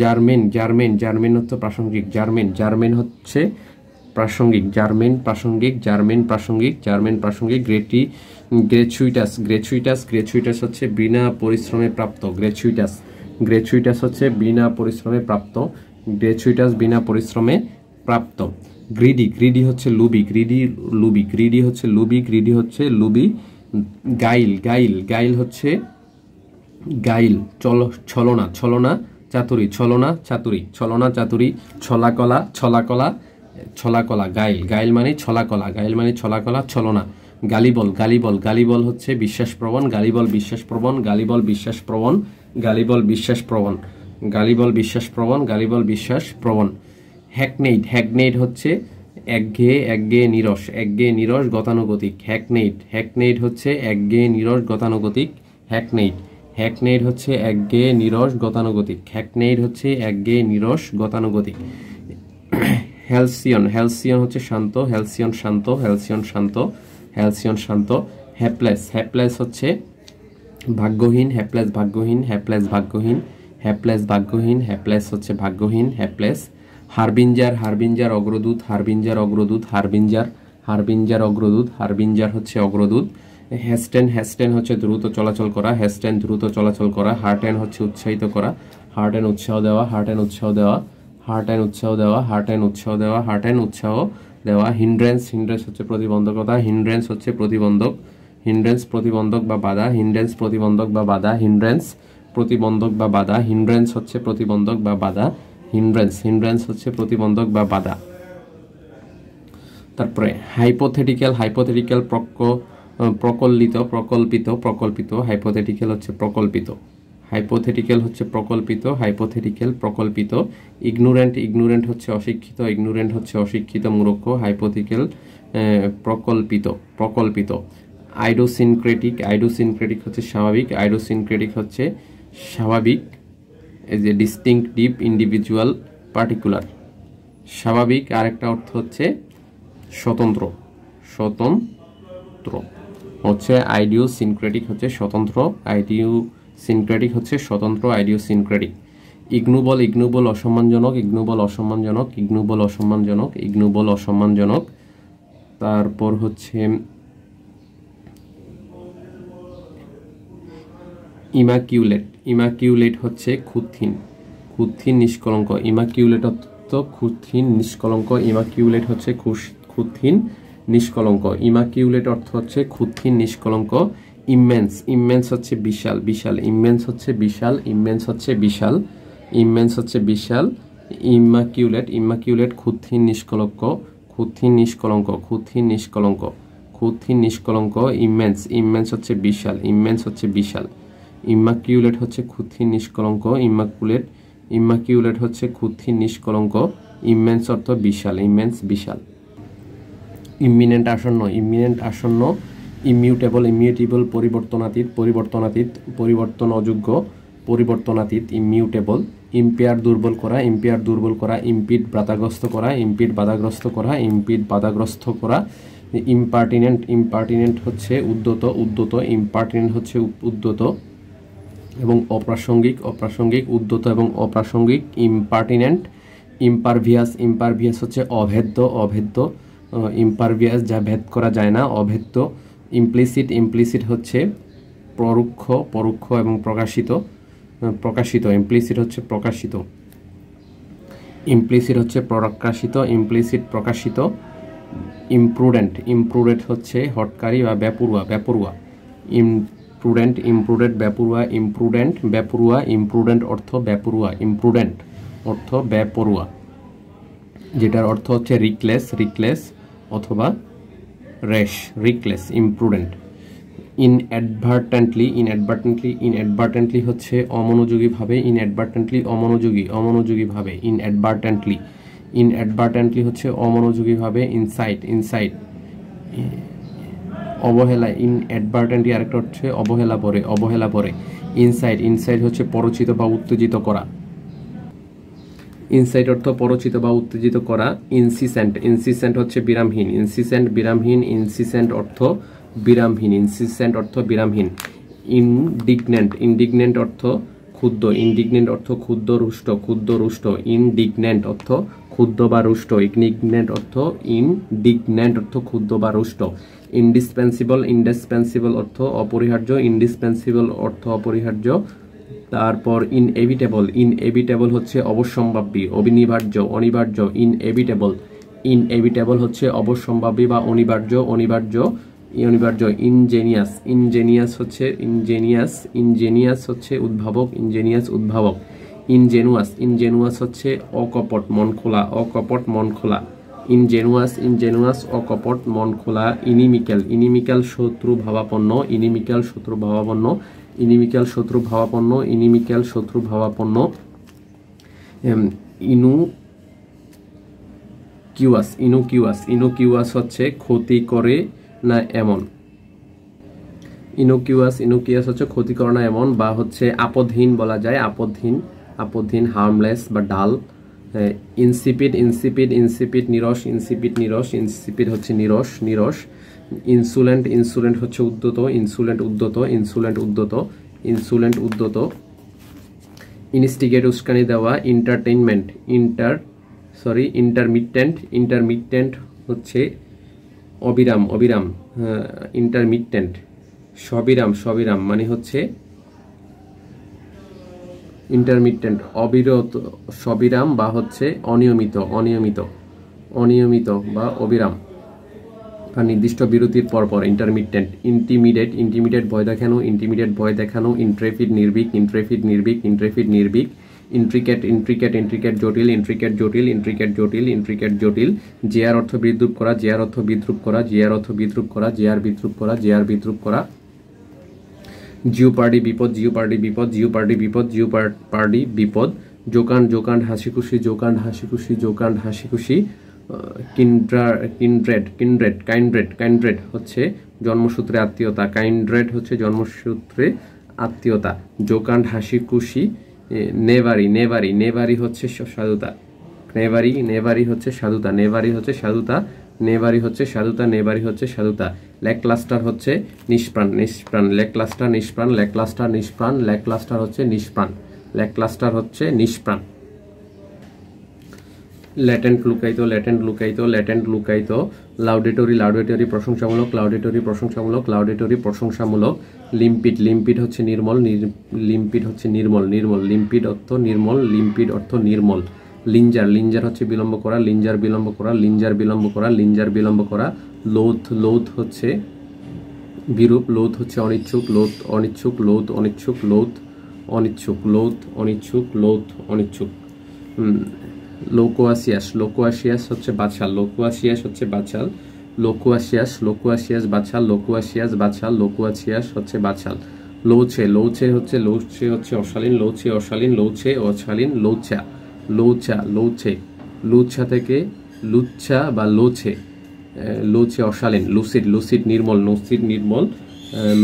জার্মেন, জার্মেন, জার্মেন হচ্ছে প্রাসঙ্গিক, জার্মেন, জার্মেন হচ্ছে প্রাসঙ্গিক, জার্মেন প্রাসঙ্গিক, জার্মেন প্রাসঙ্গিক, জার্মেন প্রাসঙ্গিক। গ্রেচুইটাস, গ্রেচুইটাস, গ্রেচুইটাস হচ্ছে বিনা পরিশ্রমে প্রাপ্ত, গ্রেচুইটাস, গ্রেচুইটাস হচ্ছে বিনা পরিশ্রমে প্রাপ্ত, গ্রেচুইটাস বিনা পরিশ্রমে প্রাপ্ত। গ্রিডি, গ্রিডি হচ্ছে লুবি, গ্রিডি লুবি, গ্রিডি হচ্ছে লুবি, গ্রিডি হচ্ছে লুবি। গাইল, গাইল, গাইল হচ্ছে গাইল, ছলনা, ছলনা, চাতুরি, ছলনা, চাতুরি, ছলনা, চাতুরি। ছলাকলা, ছলাকলা, ছলাকলা। গাইল, গাইল মানে ছলাকলা, গাইল মানে ছলাকলা, ছলনা। গালিবল, গালিবল, গালিবল হচ্ছে বিশ্বাসপ্রবণ, গালিবল বিশ্বাসপ্রবণ, গালিবল বিশ্বাসপ্রবণ, গালিবল বিশ্বাসপ্রবণ, গালিবল বিশ্বাসপ্রবণ, গালিবল বিশ্বাসপ্রবণ। হ্যাকনেইড, হ্যাকনেইড হচ্ছে একঘেয়ে, একঘেয়ে নিরস, একঘেয়ে নিরস, গতানুগতিক। হ্যাকনেইড, হ্যাকনেইড হচ্ছে একঘেয়ে নিরস, গতানুগতিক। হ্যাকনেইড, হ্যাকনেইড হচ্ছে একঘেয়ে নিরস, গতানুগতিক। হ্যাকনেইড হচ্ছে একঘেয়ে নিরস, গতানুগতিক। হ্যালসিয়ন, হ্যালসিয়ন হচ্ছে শান্ত, হ্যালসিয়ন শান্ত, হ্যালসিয়ন শান্ত, হ্যালসিয়ন শান্ত। হ্যাপলেস, হ্যাপলেস হচ্ছে ভাগ্যহীন, হ্যাপলেস ভাগ্যহীন, হ্যাপলেস ভাগ্যহীন, হ্যাপলেস ভাগ্যহীন, হ্যাপলেস হচ্ছে ভাগ্যহীন, হ্যাপলেস। হারবিঞ্জার, হারবিঞ্জার অগ্রদূত, হারবিঞ্জার অগ্রদূত, হারবিঞ্জার, হারবিঞ্জার অগ্রদূত, হারবিঞ্জার হচ্ছে অগ্রদূত। হ্যাস্টেন, হ্যাস্টেন হচ্ছে দ্রুত চলাচল করা, হ্যাস্টেন দ্রুত চলাচল করা। হার্টেন হচ্ছে উৎসাহিত করা, হার্টেন উৎসাহ দেওয়া, হার্টেন উৎসাহ দেওয়া, হার্ট অ্যান্ড উৎসাহ দেওয়া, হার্ট অ্যান্ড উৎসাহ দেওয়া, হার্ট অ্যান্ড উৎসাহ দেওয়া। হিন্ড্রেন্স, হিন্ড্রেন্স হচ্ছে প্রতিবন্ধকতা, হিন্ড্রেন্স হচ্ছে প্রতিবন্ধক, হিন্ড্রেন্স প্রতিবন্ধক বা বাধা, হিন্ড্রেন্স প্রতিবন্ধক বা বাধা, হিন্ড্রেন্স প্রতিবন্ধক বা বাধা, হিন্ড্রেন্স হচ্ছে প্রতিবন্ধক বা বাধা, হিন্ড্রেন্স, হিন্ড্রেন্স হচ্ছে প্রতিবন্ধক বা বাধা। তারপরে হাইপোথেটিক্যাল, হাইপোথেটিক্যাল প্রকল্পিত, প্রকল্পিত, প্রকল্পিত, হাইপোথেটিক্যাল হচ্ছে প্রকল্পিত, হাইপোথেটিক্যাল হচ্ছে প্রকল্পিত, হাইপোথেটিক্যাল প্রকল্পিত। ইগনোরেন্ট, ইগনোরেন্ট হচ্ছে অশিক্ষিত, ইগনোরেন্ট হচ্ছে অশিক্ষিত মূর্খ, হাইপোথেটিক্যাল প্রকল্পিত, প্রকল্পিত। আইডোসিনক্রেটিক, আইডোসিনক্রেটিক হচ্ছে স্বাভাবিক, আইডোসিনক্রেটিক হচ্ছে স্বাভাবিক, এই যে ডিস্টিংটিভ, ইন্ডিভিজুয়াল, পার্টিকুলার। স্বাভাবিক আরেকটা অর্থ হচ্ছে স্বতন্ত্র, স্বতন্ত্র হচ্ছে আইডিওসিনক্রেটিক হচ্ছে স্বতন্ত্র, আইডিওসিনক্রেটিক হচ্ছে স্বতন্ত্র, আইডিওসিনক্রেটিক। ইগনোবল, ইগনোবল অসম্মানজনক, ইগনোবল অসম্মানজনক, ইগনোবল অসম্মানজনক, ইগনোবল অসম্মানজনক। তারপর হচ্ছে ইমাকিউলেট, ইমাকিউলেট হচ্ছে খুঁতহীন, খুঁতহীন নিষ্কলঙ্ক, ইমাকিউলেট অর্থ খুঁতহীন নিষ্কলঙ্ক, ইমাকিউলেট হচ্ছে খুঁতহীন নিষ্কলঙ্ক, ইমাকিউলেট অর্থ হচ্ছে খুঁতহীন নিষ্কলঙ্ক। ইমেন্স, ইমেন্স হচ্ছে বিশাল, বিশাল, ইমেন্স হচ্ছে বিশাল, ইমেন্স হচ্ছে বিশাল, ইমেন্স হচ্ছে বিশাল। ইমাকিউলেট, ইমাকিউলেট খুঁতহীন নিষ্কলঙ্ক, খুঁতহীন নিষ্কলঙ্ক, খুঁতহীন নিষ্কলঙ্ক, খুঁতহীন নিষ্কলঙ্ক। ইমেন্স, ইমেন্স হচ্ছে বিশাল, ইমেন্স হচ্ছে বিশাল। ইমাকিউলেট হচ্ছে খুঁতহীন নিষ্কলঙ্ক, ইমাকুলেট, ইমাকিউলেট হচ্ছে খুঁতহীন নিষ্কলঙ্ক। ইমেন্স অর্থ বিশাল, ইমেন্স বিশাল। ইমিনেন্ট আসন্ন, ইমিনেন্ট আসন্ন। ইমিউটেবল, ইমিউটেবল পরিবর্তনাতীত, পরিবর্তনাতীত, পরিবর্তন অযোগ্য, পরিবর্তনাতীত, ইমিউটেবল। ইম্পেয়ার দুর্বল করা, ইম্পেয়ার দুর্বল করা, ইম্পিড বাধাগ্রস্ত করা, ইম্পিড বাধাগ্রস্ত করা, ইম্পিড বাধাগ্রস্ত করা। ইম্পার্টিনেন্ট, ইম্পার্টিনেন্ট হচ্ছে উদ্যত, উদ্যত, ইম্পার্টিনেন্ট হচ্ছে উদ্যত এবং অপ্রাসঙ্গিক, অপ্রাসঙ্গিক, উদ্যত এবং অপ্রাসঙ্গিক। ইম্পার্টিনেন্ট। ইম্পারভিয়াস, ইম্পারভিয়াস হচ্ছে অভেদ্য, অভেদ্য, ইম্পারভিয়াস যা ভেদ করা যায় না, অভেদ্য। ইমপ্লিসিট, ইমপ্লিসিট হচ্ছে পরোক্ষ, পরোক্ষ এবং প্রকাশিত, প্রকাশিত, ইমপ্লিসিট হচ্ছে প্রকাশিত, ইমপ্লিসিট হচ্ছে প্রকাশিত, ইমপ্লিসিট প্রকাশিত। ইমপ্রুডেন্ট, ইমপ্রুডেন্ট হচ্ছে হটকারী বা বেপরুয়া, বেপরুয়া। ইমপ্রুডেন্ট, ইমপ্রুডেন্ট, বেপরুয়া, ইমপ্রুডেন্ট, বেপরুয়া, ইমপ্রুডেন্ট অর্থ বেপরুয়া, ইমপ্রুডেন্ট অর্থ বেপরুয়া, যেটার অর্থ হচ্ছে রিকলেস, রিকলেস অথবা rash, reckless, ইমপ্রুডেন্ট। Inadvertently, inadvertently, inadvertently হচ্ছে অমনোযোগীভাবে, ইনঅ্যাডভার্টেন্টলি অমনোযোগী, অমনোযোগীভাবে, ইনঅ্যাডভার্টেন্টলি, ইনঅ্যাডভার্টেন্টলি হচ্ছে অমনোযোগীভাবে। ইনসাইট, ইনসাইট অবহেলা, ইনঅ্যাডভার্টেন্টলি আরেকটা হচ্ছে অবহেলা পরে, অবহেলা পরে। ইনসাইট, ইনসাইট হচ্ছে পরচিত বা উত্তেজিত করা, ইনসাইট অর্থ পরচিত বা উত্তেজিত করা। ইনসিসেন্ট, ইনসিসেন্ট হচ্ছে বিরামহীন, ইনসিসেন্ট বিরামহীন, ইনসিসেন্ট অর্থ বিরামহীন, ইনসিসেন্ট অর্থ বিরামহীন। ইনডিগনেন্ট, ইনডিগনেন্ট অর্থ ক্ষুব্ধ, ইনডিগনেন্ট অর্থ ক্ষুব্ধ, রুষ্ট, ক্ষুব্ধ, রুষ্ট। ইনডিগনেন্ট অর্থ ক্ষুব্ধ বা রুষ্ট, ইনডিগনেন্ট অর্থ, ইনডিগনেন্ট অর্থ ক্ষুব্ধ বা রুষ্ট। ইনডিসপেন্সিবল, ইনডিসপেন্সিবল অর্থ অপরিহার্য, ইনডিসপেন্সিবল অর্থ অপরিহার্য। তারপর ইনএভিটেবল, ইনএভিটেবল হচ্ছে অবশ্যম্ভাবী, অনিবার্য, অনিবার্য। ইনএভিটেবল, ইনএভিটেবল হচ্ছে অবশ্যম্ভাবী বা অনিবার্য, অনিবার্য, অনিবার্য। ইনজেনিয়াস, ইনজেনিয়াস হচ্ছে ইনজেনিয়াস, ইনজেনিয়াস হচ্ছে উদ্ভাবক, ইনজেনিয়াস উদ্ভাবক। ইনজেনুয়াস, ইনজেনুয়াস হচ্ছে অকপট, মন খোলা, অকপট, মন খোলা। ইনজেনুয়াস, ইনজেনুয়াস অকপট, মন খোলা। ইনিমিক্যাল, ইনিমিক্যাল শত্রু ভাবাপন্ন, ইনিমিক্যাল শত্রু ভাবাপন্ন, ইনিমিক্যাল শত্রু ভাবাপন্ন, ইনিমিক্যাল শত্রু ভাবাপন্ন। ইনুকিউয়াস, ইনুকিউয়াস, ইনুকিউয়াস হচ্ছে ক্ষতি করে না এমন, ইনুকিউয়াস, ইনুকিয়াস হচ্ছে ক্ষতি করে না এমন বা হচ্ছে আপদহীন বলা যায়, আপদহীন, আপদহীন, হার্মলেস বা ডাল। Insipid, insipid, insipid নিরস, insipid নিরস, insipid হচ্ছে নিরস, নিরস। ইনসুলেন্ট, ইনসুলেন্ট হচ্ছে উদ্যত, ইনসুলেন্ট উদ্যত, ইনসুলেন্ট উদ্যত, ইনসুলেন্ট উদ্যত। ইনস্টিগেট উস্কানি দেওয়া। ইন্টারটেইনমেন্ট, ইন্টারমিটেন্ট, ইন্টারমিটেন্ট হচ্ছে অবিরাম, অবিরাম, ইন্টারমিটেন্ট। সবিরাম, সবিরাম মানে হচ্ছে ইন্টারমিটেন্ট অবিরত, সবিরাম বা হচ্ছে অনিয়মিত, অনিয়মিত, অনিয়মিত বা অবিরাম বা নির্দিষ্ট বিরতির পরপর। ইন্টারমিটেন্ট। ইন্টিমিডেট, ইন্টিমিডেট ভয় দেখানো, ইন্টিমিডেট ভয় দেখানো। ইন্ট্রেফিড নির্ভীক, ইন্ট্রেফিড নির্ভীক, ইন্ট্রেফিড নির্ভীক। ইন্ট্রিকেট, ইন্ট্রিকেট, ইন্ট্রিকেট জটিল, ইন্ট্রিকেট জটিল, ইন্ট্রিকেট জটিল, ইন্ট্রিকেট জটিল। জেয়ার অর্থ বিদ্রুপ করা, জেয়ার অর্থ বিদ্রুপ করা, জেয়ার অর্থ বিদ্রুপ করা, জেয়ার বিদ্রুপ করা, জেয়ার বিদ্রুপ করা। জিওপার্ডি বিপদ, জিওপার্ডি বিপদ, জিওপার্ডি বিপদ, জিওপার্ডি বিপদ। জোকান্ড, জোকান্ড হাসি খুশি, জোকান্ড হাসি খুশি, জোকান্ড হাসি খুশি। কিন্ড্রেড, কিন্ড্রেড, কাইন্ড্রেড, কাইন্ড্রেড হচ্ছে জন্মসূত্রে আত্মীয়তা, কাইন্ড্রেড হচ্ছে জন্মসূত্রে আত্মীয়তা। জোকান্ড হাসি খুশি। নেভারি, নেভারি, নেভারি হচ্ছে সাধুতা, নেভারি, নেভারি হচ্ছে সাধুতা, নেভারি হচ্ছে সাধুতা, নেভারি হচ্ছে সাধুতা, নেভারি হচ্ছে সাধুতা। ল্যাকলাস্টার হচ্ছে নিষ্প্রাণ, নিষ্প্রাণ, ল্যাকলাস্টার নিষ্প্রাণ, ল্যাকলাস্টার নিষ্প্রাণ, ল্যাকলাস্টার হচ্ছে নিষ্প্রাণ, ল্যাকলাস্টার হচ্ছে নিষ্প্রাণ। ল্যাটেন্ট লুকায়িত, ল্যাটেন্ট লুকায়িত, ল্যাটেন্ট লুকায়িত। লাউডেটরি, লাউডেটরি প্রশংসামূলক, লাউডেটরি প্রশংসামূলক, লাউডেটরি প্রশংসামূলক। লিম্পিড, লিম্পিড হচ্ছে নির্মল, লিম্পিড হচ্ছে নির্মল, নির্মল। লিম্পিড অর্থ নির্মল, লিম্পিড অর্থ নির্মল। লিঞ্জার, লিঞ্জার হচ্ছে বিলম্ব করা, লিঞ্জার বিলম্ব করা, লিঞ্জার বিলম্ব করা, লিঞ্জার বিলম্ব করা। লোথ, লোথ হচ্ছে বিরূপ, লোথ হচ্ছে অনিচ্ছুক, লোথ অনিচ্ছুক, লোথ অনিচ্ছুক, লোথ অনিচ্ছুক, লোথ অনিচ্ছুক, লোথ অনিচ্ছুক। লোকোয়াসিয়াস, লোকোয়াসিয়াস হচ্ছে বাছাল, লোকোয়াসিয়াস হচ্ছে বাছাল, লোকোয়াসিয়াস, লোকোয়াসিয়াস বাছাল, লোকোয়াসিয়াস বাছাল, লোকোয়াসিয়াস হচ্ছে বাছাল। লৌছে, লৌছে হচ্ছে, লৌছে হচ্ছে অশালীন, লৌছে অশালীন, লৌছে অশালীন। লৌচা, লৌচা, লৌছে, লুচ্ছা থেকে লুচ্ছা বা লোছে, লোছে অশালীন। লুসিড, লুসিড নির্মল, লুসিড নির্মল।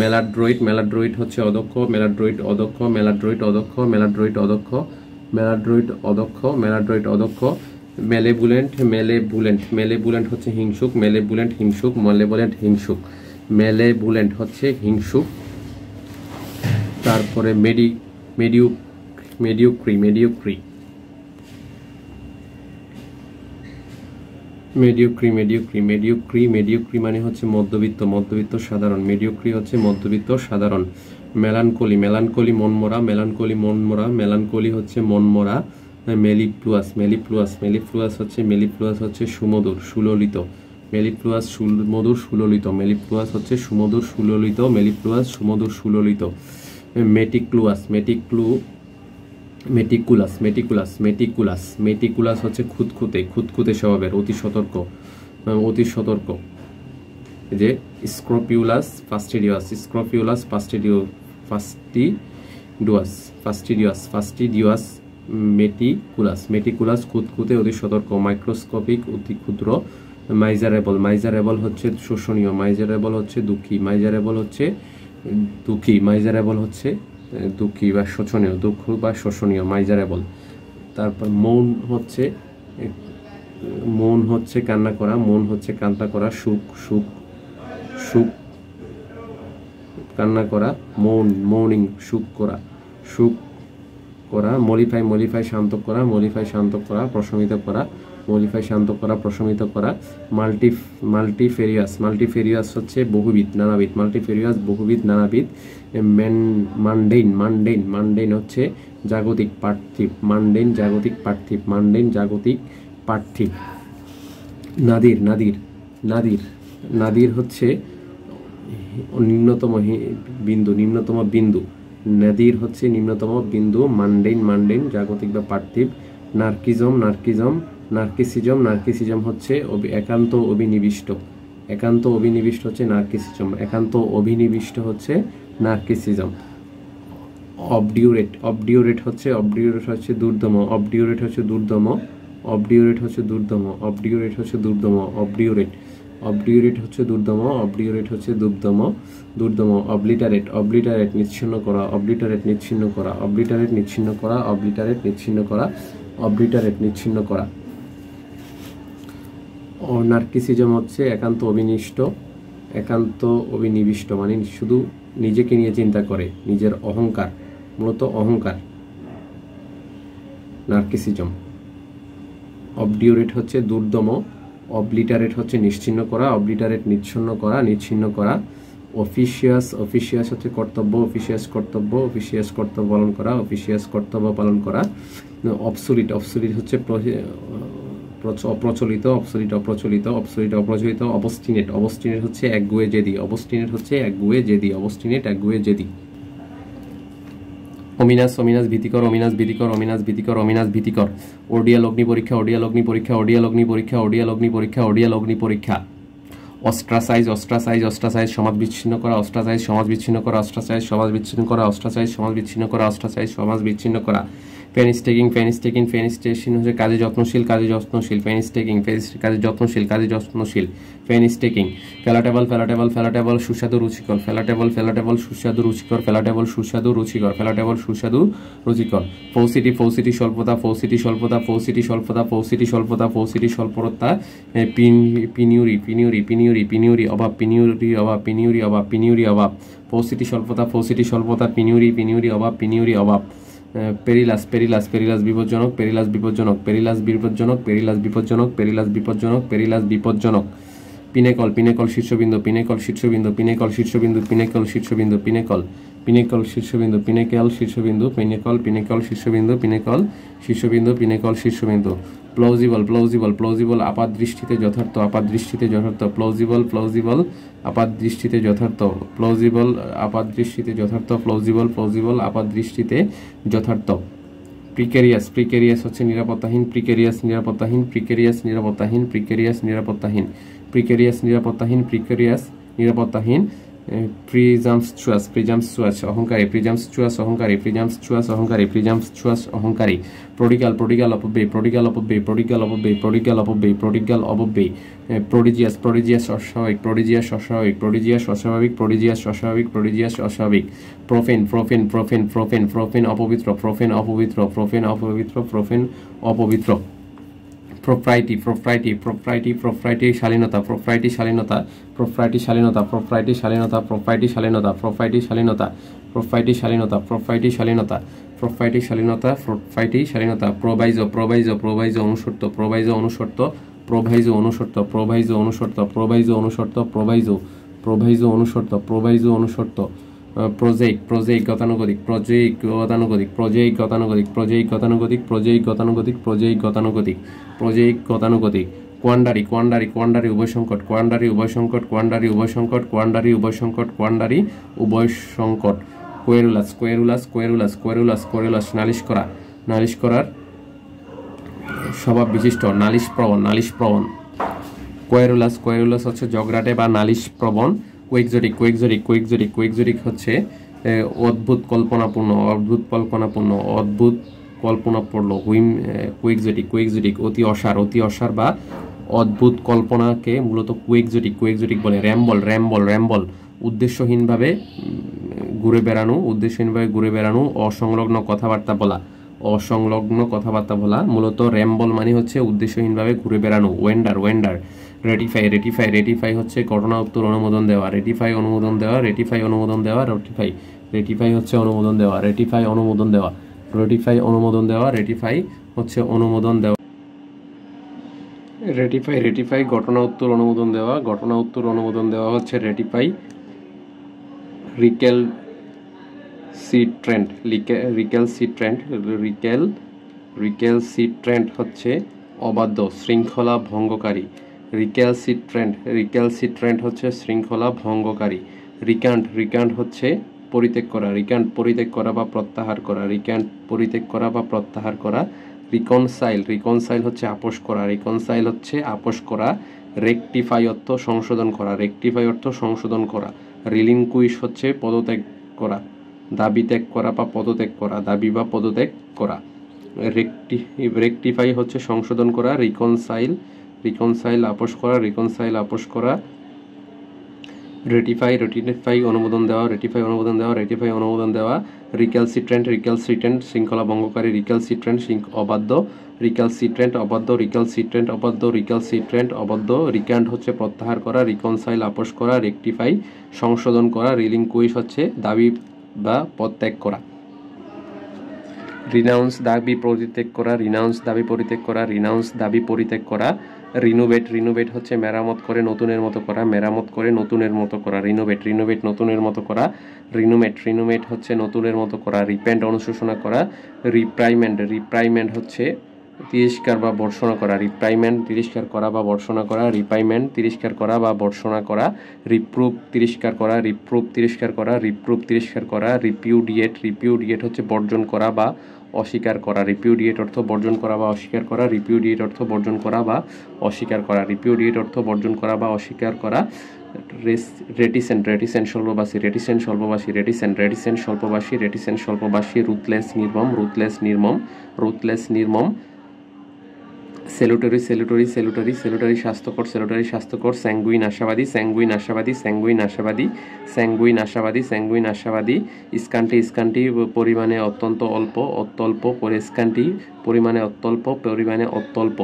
মেলাড্রয়েড, মেলাড্রয়েড হচ্ছে অদক্ষ, মেলাড্রয়েড অদক্ষ, মেলাড্রয়েড অদক্ষ, মেলাড্রয়েড অদক্ষ, মেলাড্রয়েড অদক্ষ, মেলাড্রয়েড অদক্ষ। মেলেবুলেন্ট, মেলেবুলেন্ট, মেলেবুলেন্ট হচ্ছে হিংসুক, মেলেবুলেন্ট হিংসুক, মেলেবুলেন্ট হিংসুক, মেলেবুলেন্ট হচ্ছে হিংসুক। তারপরে মেডিওক্রি, মেডিওক্রি, মেডিওক্রি, মেডিওক্রি, মেডিওক্রি, মেডিওক্রি মানে হচ্ছে মধ্যবিত্ত, মধ্যবিত্ত সাধারণ। মেডিওক্রি হচ্ছে মধ্যবিত্ত সাধারণ। মেলানকলি, মেলানকলি মনমরা, মেলানকলি মনমরা, মেলানকলি হচ্ছে মনমরা। মেলিপ্লুয়াস, মেলিপ্লুয়াস, মেলিপ্লুয়াস হচ্ছে, মেলিপ্লুয়াস হচ্ছে সুমধুর, সুললিত। মেলিপ্লুয়াস সুমধুর সুললিত, মেলিপ্লুয়াস হচ্ছে সুমধুর সুললিত, মেলিপ্লুয়াস সুমধুর সুললিত। মেটিক্লুয়াস, মেটিকুলাস, মেটিকুলাস, মেটিকুলাস, মেটিকুলাস হচ্ছে খুঁতখুঁতে, খুঁতখুঁতে স্বভাবের, অতি সতর্ক, অতি সতর্ক। যে স্ক্রপিউলাস ফাস্টিডিয়াস, স্ক্রপিউলাস ফাস্টিডিয়াস, ফাস্টিডিয়াস। মেটিকুলাস, মেটিকুলাস খুঁতখুঁতে, অতি সতর্ক। মাইক্রোস্কোপিক, অতি ক্ষুদ্র। মাইজারেবল, মাইজারেবল হচ্ছে শোষণীয়, মাইজারেবল হচ্ছে দুঃখী, মাইজারেবল হচ্ছে দুঃখী, মাইজারেবল হচ্ছে দুঃখী বা শোচনীয়, দুঃখ বা শোষণীয়, মাইজারেবল। তারপর মৌন হচ্ছে, মৌন হচ্ছে কান্না করা, মৌন হচ্ছে কান্না করা। সুখ, সুখ, সুখ কান্না করা। মৌন, মৌনিং সুখ করা, সুখ করা। মলিফাই, মলিফাই শান্ত করা, মলিফাই শান্ত করা, প্রশমিত করা, মলিফাই শান্ত করা, প্রশমিত করা। মাল্টিফেরিয়াস, মাল্টিফেরিয়াস হচ্ছে বহুবিধ, নানাবিধ, মাল্টিফেরিয়াস বহুবিধ, নানাবিধ। মান্ডেইন, মান্ডেইন, মান্ডেইন হচ্ছে জাগতিক, পার্থিব, মান্ডেইন জাগতিক, পার্থিব, মান্ডেইন জাগতিক, পার্থিব। নাদির, নাদির, নাদির, নাদির হচ্ছে নিম্নতম বিন্দু, নিম্নতম বিন্দু। নাদির হচ্ছে নিম্নতম বিন্দু। মান্ডেইন, মান্ডেইন জাগতিক বা পার্থিব। নার্কিজম, নার্কিজম, নার্কিসিজম, নার্কিসিজম হচ্ছে একান্ত অভিনিবিষ্ট, একান্ত অভিনিবিষ্ট হচ্ছে নার্কিসিজম, একান্ত অভিনিবিষ্ট হচ্ছে নার্কিসিজম। অবডিউরেট, অবডিউরেট হচ্ছে, অবডিউরেট হচ্ছে দুর্দম, অবডিউরেট হচ্ছে দুর্দম, অবডিউরেট হচ্ছে দুর্দম, অবডিউরেট হচ্ছে দুর্দম, অবডিউরেট, অবডিউরেট হচ্ছে দুর্দম, অবডিউরেট হচ্ছে দুর্দম, দুর্দম। অবলিটারেট, অবলিটারেট নিচ্ছিন্ন করা, অবলিটারেট নিচ্ছিন্ন করা, অবলিটারেট নিচ্ছিন্ন করা, অবলিটারেট নিচ্ছিন্ন করা, অবলিটারেট নিচ্ছিন্ন করা। নার্কিসিজম হচ্ছে একান্ত অভিনিষ্ট, একান্ত অভিনিবিষ্ট মানে শুধু নিজেকে নিয়ে চিন্তা করে, নিজের অহংকার, মূলত অহংকার, নার্কিসিজম। অবডিউরেট হচ্ছে দুর্দম, অবলিটারেট হচ্ছে নিশ্চিন্ন করা, অবলিটারেট নিচ্ছিন্ন করা, নিচ্ছিন্ন করা। অফিসিয়াস, অফিসিয়াস হচ্ছে কর্তব্য, অফিসিয়াস কর্তব্য, অফিসিয়াস কর্তব্য পালন করা, অফিসিয়াস কর্তব্য পালন করা। অবসোলিট, অবসোলিট হচ্ছে অপ্রচলিত, অবসোলিট অপ্রচলিত, অবসোলিট অপ্রচলিত। অবস্টিনেট, অবস্টিনেট হচ্ছে একগুয়ে জেদি, অবস্টিনেট হচ্ছে একগুয়ে জেদি, অবস্টিনেট একগুয়ে জেদি। অমিনাস, অমিনাস ভীতিকর, অমিনাস ভীতিকর, অমিনাস ভীতিকর, অমিনাস ভীতিকর। ওডিয়াল অগ্নি পরীক্ষা, ওডিয়াল অগ্নি পরীক্ষা, ওডিয়াল অগ্নি পরীক্ষা, ওডিয়াল অগ্নি পরীক্ষা, ওডিয়াল অগ্নি পরীক্ষা। অস্ট্রাসাইজ, অস্ট্রাসাইজ, অস্ট্রাসাইজ সমাজ বিচ্ছিন্ন করা, অস্ট্রাসাইজ সমাজ বিচ্ছিন্ন করা, অস্ট্রাসাইজ সমাজ বিচ্ছিন্ন করা, অস্ট্রাসাইজ সমাজ বিচ্ছিন্ন করা, অস্ট্রাসাইজ সমাজ বিচ্ছিন্ন করা। পেনিস্টেকিং, পেনিস্টেকিং, পেনিস্টেশন হচ্ছে কাজে যত্নশীল, কাজে যত্নশীল। পেনিস্টেকিং, কাজে যত্নশীল, কাজে যত্নশীল। পেনিস্টেকিং। ফেলাটেবল, ফেলাটেবল, ফেলাটেবল সুস্বাদু রুচিকর, ফেলাটেবল, ফেলাটেবল সুস্বাদু রুচিকর, ফেলাটেবল সুস্বাদু রুচিকর, ফেলাটেবল সুস্বাদু রুচিকর। ফৌসিটি, ফৌসিটি স্বল্পতা, ফৌসিটি স্বল্পতা, ফৌসিটি স্বল্পতা, ফৌসিটি স্বল্পতা, ফৌসিটি স্বল্পতা। পিনিউরি, পিনিউরি, পিনিউরি, পিনিউরি অভাব, পিনিউরি অভাব, পিনিউরি অভাব, পিনিউরি অভাব। ফৌসিটি স্বল্পতা, ফৌসিটি স্বল্পতা, পিনিউরি, পিনিউরি অভাব, পিনিউরি অভাব। পেরিলাস, পেরিলাস, পেরিলাস বিপজ্জনক, পেরিলাস বিপজ্জনক, পেরিলাস বিপজ্জনক, পেরিলাস বিপজ্জনক, পেরিলাস বিপজ্জনক, পেরিলাস বিপজ্জনক। পিনেকল, পিনেকল শীর্ষবিন্দু, পিনেকল শীর্ষবিন্দু, পিনেকল শীর্ষবিন্দু, পিনেকল শীর্ষবিন্দু, পিনেকল, পিনেকল শীর্ষবিন্দু, পিনেকল শীর্ষবিন্দু, পিনেকল, পিনেকল শীর্ষবিন্দু, পিনেকল শীর্ষবিন্দু, পিনেকল শীর্ষবিন্দু। প্লজিবল, প্লজিবল, প্লজিবল আপাত দৃষ্টিতে যথার্থ, আপাত দৃষ্টিতে যথার্থ। প্লজিবল, প্লজিবল আপাত দৃষ্টিতে যথার্থ, প্লজিবল আপাত দৃষ্টিতে যথার্থ, প্লজিবল, প্লজিবল আপাত দৃষ্টিতে যথার্থ। প্রিকেরিয়াস, প্রিকেরিয়াস হচ্ছে নিরাপত্তাহীন, precarious নিরাপত্তাহীন, precarious নিরাপত্তাহীন, precarious নিরাপত্তাহীন, precarious নিরাপত্তাহীন, precarious নিরাপত্তাহীন। প্রিজাম্পচুয়াস, প্রিজাম্পচুয়াস অহংকারী, প্রিজাম্পচুয়াস অহংকারী, প্রিজাম্পচুয়াস অহংকারী, প্রিজাম্পচুয়াস অহংকারী। প্রডিগাল, প্রডিগাল অপব্যয়, প্রডিগাল অপব্যয়, প্রডিগাল অপব্যয়, প্রডিগাল অপব্যয়, প্রডিগাল অপব্যয়। প্রডিজিয়াস, প্রডিজিয়াস অস্বাভাবিক, প্রডিজিয়াস অস্বাভাবিক, প্রডিজিয়াস অস্বাভাবিক, প্রডিজিয়াস অস্বাভাবিক, প্রডিজিয়াস অস্বাভাবিক। প্রোফেন, প্রোফেন, প্রোফেন, প্রোফেন, প্রোফেন অপবিত্র, প্রোফেন অপবিত্র, প্রোফেন অপবিত্র, প্রোফেন অপবিত্র। প্রোপ্রাইটি, প্রোপ্রাইটি, প্রোপ্রাইটি, প্রোপ্রাইটি শালীনতা, প্রোপ্রাইটি শালীনতা, প্রোপ্রাইটি শালীনতা, প্রোপ্রাইটি শালীনতা, প্রোপ্রাইটি শালীনতা, প্রোপ্রাইটি শালীনতা, প্রোপ্রাইটি শালীনতা, প্রোপ্রাইটি শালীনতা, প্রোপ্রাইটি শালীনতা, প্রোপ্রাইটি শালীনতা। প্রোভাইজ, প্রোভাইজ, প্রোভাইজ অনুসর্ত, প্রোভাইজ অনুসর্ত, প্রোভাইজ অনুসর্ত, প্রোভাইজ অনুসর্ত, প্রোভাইজ অনুসর্ত, প্রোভাইজ, প্রোভাইজ অনুসর্ত, প্রোভাইজ অনুসর্ত। প্রজেক্ট, প্রজেক্ট গতানুগতিক, প্রজেক্ট গতানুগতিক, প্রজেক্ট গতানুগতিক, প্রজেক্ট গতানুগতিক, প্রজেক্ট গতানুগতিক, প্রজেক্ট গতানুগতিক, প্রজেক্ট গতানুগতিক। কোয়ান্ডারি, কোয়ান্ডারি, কোয়ান্ডারি উভয় সংকট, কোয়ান্ডারি উভয় সংকট, কোয়ান্ডারি উভয় সংকট, কোয়ান্ডারি উভয় সংকট, কোয়ান্ডারি উভয় সংকট। কোয়েরুলাস, কোয়েরুলাস, কোয়েরুলাস, কোয়েরুলাস, কোয়েরুলাস নালিশ করা, নালিশ করার স্বভাব বিশিষ্ট, নালিশ প্রবণ, নালিশ প্রবণ। কোয়েরুলাস, কোয়েরুলাস হচ্ছে জগরাটে বা নালিশ প্রবণ। কুইকজোটিক, কুইকজোটিক, কুইকজোটিক, কুইকজোটিক হচ্ছে অদ্ভুত কল্পনাপূর্ণ, অদ্ভুত কল্পনাপূর্ণ, অদ্ভুত কল্পনাপূর্ণ। কুইকজোটিক, কুইকজোটিক অতি অসার, অতি অসার বা অদ্ভুত কল্পনাকে মূলত কুইকজোটিক, কুইকজোটিক বলে। র্যাম্বল, র্যাম্বল, র্যাম্বল উদ্দেশ্যহীনভাবে ঘুরে বেড়ানো, উদ্দেশ্যহীনভাবে ঘুরে বেড়ানো, অসংলগ্ন কথাবার্তা বলা, অসংলগ্ন কথাবার্তা বলা। মূলত র্যাম্বল মানে হচ্ছে উদ্দেশ্যহীনভাবে ঘুরে বেড়ানো। Welder, welder. Ratify, ratify, ratify হচ্ছে ঘটনা উত্তর অনুমোদন দেওয়া, রেটিফাই অনুমোদন দেওয়া, রেটিফাই অনুমোদন দেওয়া, রেটিফাই, রেটিফাই হচ্ছে অনুমোদন দেওয়া, রেটিফাই অনুমোদন দেওয়া, রেটিফাই অনুমোদন দেওয়া, রেটিফাই হচ্ছে অনুমোদন দেওয়া। রেটিফাই, রেটিফাই ঘটনা উত্তর অনুমোদন দেওয়া, ঘটনা উত্তর অনুমোদন দেওয়া হচ্ছে রেটিফাই। রিকেল সিট্রেন্ট, রিকেল সিট্রেন্ট, রিকেল, রিকেল সিট্রেন্ট হচ্ছে অবাধ্য, শৃঙ্খলা ভঙ্গকারী। রিকেল সিট্রেন্ট, রিকেল সিট্রেন্ট হচ্ছে শৃঙ্খলা ভঙ্গকারী। রিকান্ট, রিকান্ট হচ্ছে পরিত্যাগ করা, রিকান্ট পরিত্যাগ করা বা প্রত্যাহার করা, রিকান্ট পরিত্যাগ করা বা প্রত্যাহার করা। রিকনসাইল, রিকনসাইল হচ্ছে আপোষ করা, রিকনসাইল হচ্ছে আপোষ করা। রেকটিফাই অর্থ সংশোধন করা, রেকটিফাই অর্থ সংশোধন করা। রিলিংকুইশ হচ্ছে পদত্যাগ করা, দাবি ত্যাগ করা বা পদত্যাগ করা, দাবি বা পদত্যাগ করা। রেকটিফাই হচ্ছে সংশোধন করা। রিকনসাইল, রিকনসাইল আপোষ করা, রিকনসাইল আপোষ করা। রেটিফাই, রেটিফাই অনুমোদন দেওয়া, রেটিফাই অনুমোদন দেওয়া, রেটিফাই অনুমোদন দেওয়া। রিক্যালসিট্রেন্ট, রিক্যালসিট্রেন্ট শৃঙ্খলা ভঙ্গকারী, রিক্যালসিট্রেন্ট অবাধ্য, রিক্যালসিট্রেন্ট অবাধ্য, রিক্যালসিট্রেন্ট অবাধ্য, রিক্যালসিট্রেন্ট অবাধ্য। রিক্যান্ট হচ্ছে প্রত্যাহার করা, রিকনসাইল আপোষ করা, রেকটিফাই সংশোধন করা, রিলিংকুইশ হচ্ছে দাবি বা পদত্যাগ করা। রিনাউন্স দাবি পরিত্যাগ করা, রিনাউন্স দাবি পরিত্যাগ করা, রিনাউন্স দাবি পরিত্যাগ করা। রিনোভেট রিনোভেট হচ্ছে মেরামত করে নতুনের মতো করা, মেরামত করে নতুনের মতো করা। রিনোভেট রিনোভেট নতুনের মতো করা। রিনোমেট রিনোমেট হচ্ছে নতুনের মতো করা। রিপেন্ট অনুশোচনা করা। রিপ্রাইমেন্ট রিপ্রাইমেন্ট হচ্ছে তিরস্কার বা ভর্ৎসনা করা। রিপ্রাইমেন্ট তিরস্কার করা বা ভর্ৎসনা করা। রিপাইমেন্ট তিরস্কার করা বা ভর্ৎসনা করা। রিপ্রুভ তিরস্কার করা। রিপ্রুভ তিরস্কার করা। রিপ্রুভ তিরস্কার করা। রিপিউডিয়েট রিপিউডিয়েট হচ্ছে বর্জন করা বা অস্বীকার করা। রিপিউডিয়েট অর্থ বর্জন করা বা অস্বীকার করা। রিপিউডিয়েট অর্থ বর্জন করা বা অস্বীকার করা। রিপিউডিয়েট অর্থ বর্জন করা বা অস্বীকার করা। রেটিসেন্ট রেটিসেন্ট স্বল্পবাসী। রেটিসেন্ট স্বল্পবাসী। রেটিসেন্ট রেটিসেন্ট স্বল্পবাসী। রেটিসেন্ট স্বল্পবাসী। রুথলেস নির্মম। রুথলেস নির্মম। রুথলেস নির্মম। সেলুটারি সেলুটারি সেলুটারি সেলুটারি স্বাস্থ্যকর। সেলুটারি স্বাস্থ্যকর। স্যাঙ্গুইন আশাবাদী। স্যাঙ্গুইন আশাবাদী। স্যাঙ্গুইন আশাবাদী। স্যাঙ্গুইন আশাবাদী। স্যাঙ্গুইন আশাবাদী। স্কান্টি স্কান্টি পরিমাণে অত্যন্ত অল্প। অত্যল্প। স্কান্টি পরিমাণে অত্যল্প। পরিমাণে অত্যল্প।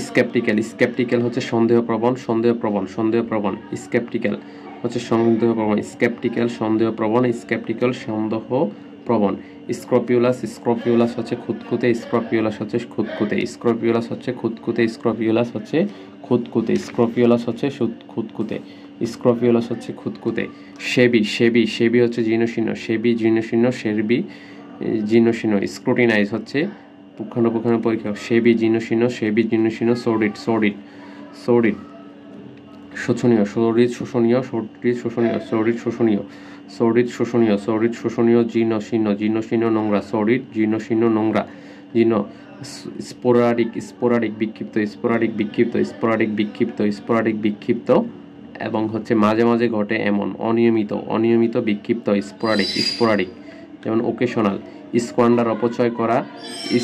স্কেপটিক্যাল স্কেপটিক্যাল হচ্ছে সন্দেহপ্রবণ। সন্দেহপ্রবণ। সন্দেহপ্রবণ। স্কেপটিক্যাল হচ্ছে সন্দেহপ্রবণ। স্কেপটিক্যাল সন্দেহপ্রবণ। স্কেপটিক্যাল সন্দেহপ্রবণ। স্ক্রপিউলাস স্ক্রপিউলাস হচ্ছে খুঁতখুঁতে। স্ক্রপিউলাস হচ্ছে খুঁতখুঁতে। স্ক্রপিউলাস হচ্ছে খুঁতখুঁতে। স্ক্রপিউলাস হচ্ছে খুঁতখুঁতে। স্ক্রপিউলাস হচ্ছে খুঁতখুঁতে। স্ক্রপিউলাস হচ্ছে খুঁতখুঁতে। সেবি সেবি সেবি হচ্ছে জীর্ণশীর্ণ। সেবি জীর্ণশীর্ণ। সেরবি জীর্ণশীর্ণ। স্ক্রুটিনাইজ হচ্ছে পুঙ্খানুপুঙ্খানু পরীক্ষা। সেবি জীর্ণশীর্ণ। সেবি জীর্ণশীর্ণ। সর্ডিড সর্ডিড সর্ডিড শোচনীয়। সর্ডিড শোষণীয়। সর্ডিড শোষণীয়। সর্ডিড শোষণীয়। সর্ডিড শোষণীয়। সর্ডিড শোষণীয়। জীর্ণশীর্ণ। জীর্ণশীর্ণ নোংরা। সর্ডিড জীর্ণশীর্ণ নোংরা। জীর্ণ। স্পোরাডিক স্পোরাডিক বিক্ষিপ্ত। স্পোরাডিক বিক্ষিপ্ত। স্পোরাডিক বিক্ষিপ্ত। স্পোরাডিক বিক্ষিপ্ত এবং হচ্ছে মাঝে মাঝে ঘটে এমন। অনিয়মিত অনিয়মিত বিক্ষিপ্ত। স্পোরাডিক স্পোরাডিক যেমন ওকেশনাল। স্কোয়ান্ডার অপচয় করা।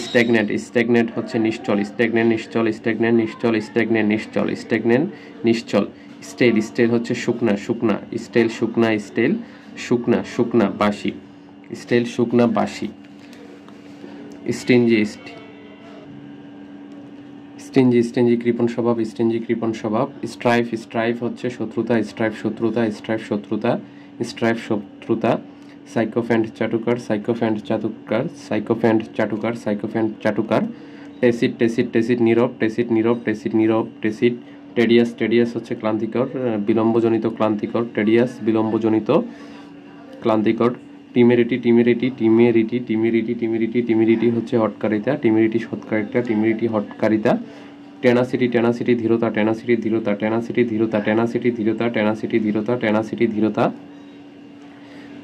স্ট্যাগনেন্ট স্ট্যাগনেন্ট হচ্ছে নিশ্চল। স্ট্যাগনেন্ট নিশ্চল। স্ট্যাগনেন্ট নিশ্চল। স্ট্যাগনেন্ট নিশ্চল। স্ট্যাগনেন্ট নিশ্চল। স্টেল স্টেল হচ্ছে শুকনা শুকনা। স্টেল শুকনা। স্টেল শুকনা শুকনা। বাসি। স্টেল শুকনা বাসি। স্টিঞ্জি স্টিঞ্জি স্টিঞ্জি কৃপণ স্বভাব। স্টিঞ্জি কৃপণ স্বভাব। স্ট্রাইফ স্ট্রাইফ হচ্ছে শত্রুতা। স্ট্রাইফ শত্রুতা। স্ট্রাইফ শত্রুতা। স্ট্রাইফ শত্রুতা। সাইকোফ্যান্ট চাটুকার। সাইকোফ্যান্ট চাটুকার। সাইকোফ্যান্ট চাটুকার। সাইকোফ্যান্ট চাটুকার। টেসিড টেসিড টেসিড নীরব। টেসিড নীরব। টেসিড নীরব। টেসিড টেডিয়াস টেডিয়াস হচ্ছে ক্লান্তিকর। বিলম্বজনিত ক্লান্তিকর। টেডিয়াস বিলম্বজনিত ক্লান্তিকর। টিমেরিটি temerity temerity temerity temerity temerity হচ্ছে হটকারিতা। টিমেরিটি হটকারিতা। টিমেরিটি হটকারিতা। টেনাসিটি টেনাসিটি ধীরতা। টেনাসিটি ধীরতা। টেনাসিটি ধীরতা। টেনাসিটি ধীরতা। টেনাসিটি ধীরতা। টেনাসিটি ধীরতা।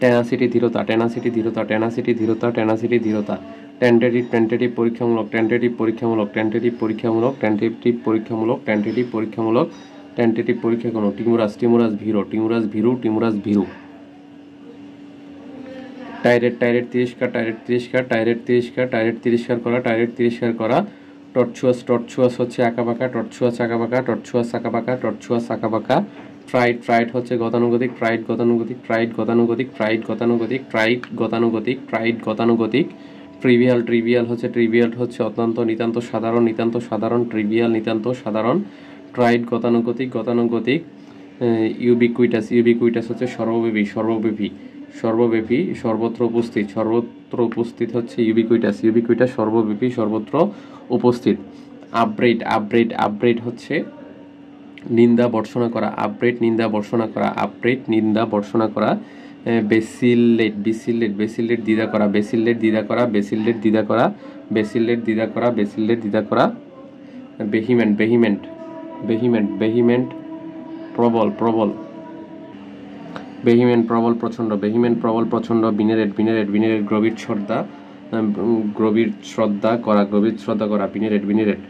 টেনাসিটি ধীরতা। টেনাসিটি ধীরতা। টেনাসিটি ধীরতা। টেনাসিটি ধীরতা। টেন্টেটিভ টেন্টেটিভ পরীক্ষামূলক। টেন্টেটিভ পরীক্ষামূলক। টেন্টেটিভ পরীক্ষামূলক। টেন্টেটিভ পরীক্ষামূলক। টেন্টেটিভ পরীক্ষামূলক। টেন্টেটিভ পরীক্ষা কোনো। টিমুরাস টিমুরাস ভীরু। টিমুরাস ভীরু। টিমুরাস ভীরু। টাইরেট টাইরেট তিরস্কার। টাইরেট তিরস্কার। টাইরেট তিরস্কার। টাইরেট তিরস্কার করা। টাইরেট তিরস্কার করা। টর্চুয়াস টর্চুয়াস হচ্ছে আঁকাবাঁকা। টর্চুয়াস আঁকাবাঁকা। টর্চুয়াস আঁকাবাঁকা। টর্চুয়াস আঁকাবাঁকা। ট্রাইড ট্রাইড হচ্ছে গতানুগতিক। ট্রাইড গতানুগতিক। ট্রাইড গতানুগতিক। ট্রাইড গতানুগতিক। ট্রাইড গতানুগতিক। ট্রাইড গতানুগতিক। ট্রিভিয়াল ট্রিভিয়াল হচ্ছে ট্রিভিয়াল হচ্ছে অত্যন্ত নিতান্ত সাধারণ। নিতান্ত সাধারণ। ট্রিভিয়াল নিতান্ত সাধারণ। ট্রাইড গতানুগতিক। গতানুগতিক। ইউবিকুইটাস ইউবিকুইটাস হচ্ছে সর্বব্যাপী। সর্বব্যাপী সর্বব্যাপী সর্বত্র উপস্থিত। সর্বত্র উপস্থিত হচ্ছে ইউবিকুইটাস। ইউবিকুইটাস সর্বব্যাপী সর্বত্র উপস্থিত। আপব্রেড আপব্রেড আপব্রেড হচ্ছে নিন্দা বর্ষণা করা। আপব্রেড নিন্দা বর্ষণা করা। আপব্রেড নিন্দা বর্ষণা করা। বেসিলেট বেসিলেট বেসিলেট দ্বিধা করা। বেসিলেট দ্বিধা করা। বেসিলেট দ্বিধা করা। বেসিলেট দ্বিধা করা। বেসিলেট দ্বিধা করা। বেহিমেন্ট বেহিমেন্ট বেহিমেন্ট বেহিমেন্ট প্রবল প্রবল। বেহিমেন্ট প্রবল প্রচণ্ড। বেহিমেন্ট প্রবল প্রচণ্ড। বিনেরেট বিনেরেট বিনেরেট গভীর শ্রদ্ধা। গভীর শ্রদ্ধা করা। গভীর শ্রদ্ধা করা। বিনেরেট বিনেরেট।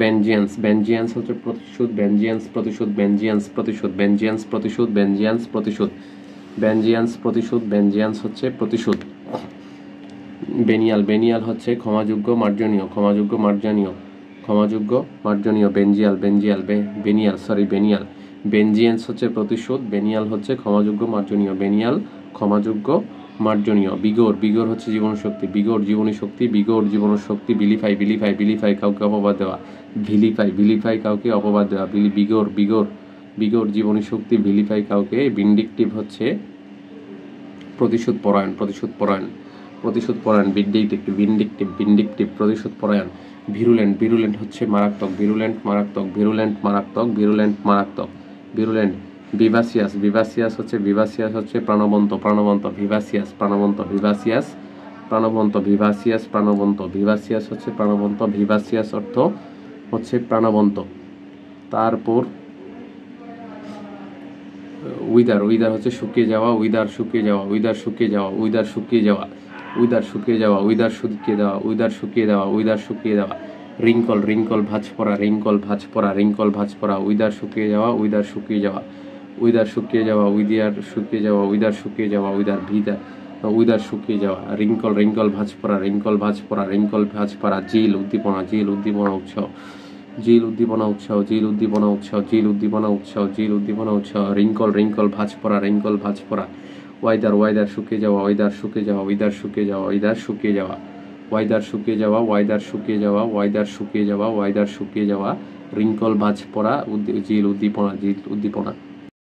ভেনজিয়ান্স ভেনজিয়ান্স হচ্ছে প্রতিশোধ। ভেনজিয়ান্স প্রতিশোধ। ভেনজিয়ান্স প্রতিশোধ। ভেনজিয়ান্স প্রতিশোধ। ভেনজিয়ান্স প্রতিশোধ। ভেনজিয়ান্স প্রতিশোধ। ভেনজিয়ান্স হচ্ছে প্রতিশোধ। বেনিয়াল বেনিয়াল হচ্ছে ক্ষমাযোগ্য মার্জনীয়। ক্ষমাযোগ্য মার্জনীয়। ক্ষমাযোগ্য মার্জনীয়। বেনজিয়াল বেনজিয়াল বেনিয়াল সরি বেনিয়াল। বেনজিয়ান্স হচ্ছে প্রতিশোধ। বেনিয়াল হচ্ছে ক্ষমাযোগ্য মার্জনীয়। বেনিয়াল ক্ষমাযোগ্য মার্জনীয়। বিগোর বিগোর হচ্ছে জীবনশক্তি। বিগোর জীবনী শক্তি। বিগোর জীবনশক্তি। বিলিফাই বিলিফাই বিলিফাই কাউকে অপবাদ দেওয়া। ভিলিফাই ভিলিফাই কাউকে অপবাদ দেওয়া। বিগোর বিগোর বিগোর জীবনী শক্তি। ভিলিফাই কাউকে। ভিন্ডিকটিভ হচ্ছে প্রতিশোধ পরায়ণ। প্রতিশোধ পরায়ণ। প্রতিশোধ পরায়ণ, ভিন্ডিকটিভ ভিন্ডিকটিভ ভিন্ডিকটিভ প্রতিশোধ পরায়ণ। ভিরুলেন্ট ভিরুলেন্ট হচ্ছে মারাত্মক, ভিরুলেন্ট মারাত্মক, ভিরুলেন্ট মারাত্মক, ভিরুলেন্ট মারাত্মক, ভিরুলেন্ট। ভিভাসিয়াস ভিভাসিয়াস হচ্ছে প্রাণবন্ত প্রাণবন্ত, ভিভাসিয়াস প্রাণবন্ত, ভিভাসিয়াস প্রাণবন্ত, ভিভাসিয়াস প্রাণবন্ত, ভিভাসিয়াস হচ্ছে প্রাণবন্ত, ভিভাসিয়াস অর্থ হচ্ছে প্রাণবন্ত। তারপর উইদার উইদার হচ্ছে শুকিয়ে যাওয়া, উইদার শুকিয়ে যাওয়া, উইদার শুকিয়ে যাওয়া, উইদার শুকিয়ে যাওয়া, উইদার শুকিয়ে যাওয়া, উইদার শুকিয়ে দেওয়া, উইদার শুকিয়ে দেওয়া, উইদার শুকিয়ে দেওয়া। রিঙ্কল রিঙ্কল ভাঁজ পড়া, রিঙ্কল ভাঁজ পড়া, রিঙ্কল ভাঁজ পড়া, উইদার শুকিয়ে যাওয়া, উইদার শুকিয়ে যাওয়া, উইদার শুকিয়ে যাওয়া, উইদার শুকিয়ে যাওয়া, উইদার শুকিয়ে যাওয়া, উইদার ভিদা উইদার শুকিয়ে যাওয়া। রিঙ্কল রিঙ্কল ভাঁজ পড়া, রিঙ্কল ভাঁজ পড়া, রিঙ্কল ভাঁজ পড়া। জিল উদ্দীপনা, জিল উদ্দীপনা উৎসাহ, জিল উদ্দীপনা উৎসাহ, জিল উদ্দীপনা উৎসাহ, জিল উদ্দীপনা উৎসাহ, জিল উদ্দীপনা উৎসাহ। রিঙ্কল রিঙ্কল ভাঁজ পড়া, রিঙ্কল ভাঁজ পড়া। ওয়াইদার ওয়াইদার শুকিয়ে যাওয়া, ওয়াইদার শুকিয়ে যাওয়া, ওয়াইদার শুকিয়ে যাওয়া, ওয়াইদার শুকিয়ে যাওয়া, ওয়াইদার শুকিয়ে যাওয়া, ওয়াইদার শুকিয়ে যাওয়া, ওয়াইদার শুকিয়ে যাওয়া, ওয়াইদার শুকিয়ে যাওয়া। রিঙ্কল ভাঁজ পড়া, জিল উদ্দীপনা, জিল উদ্দীপনা।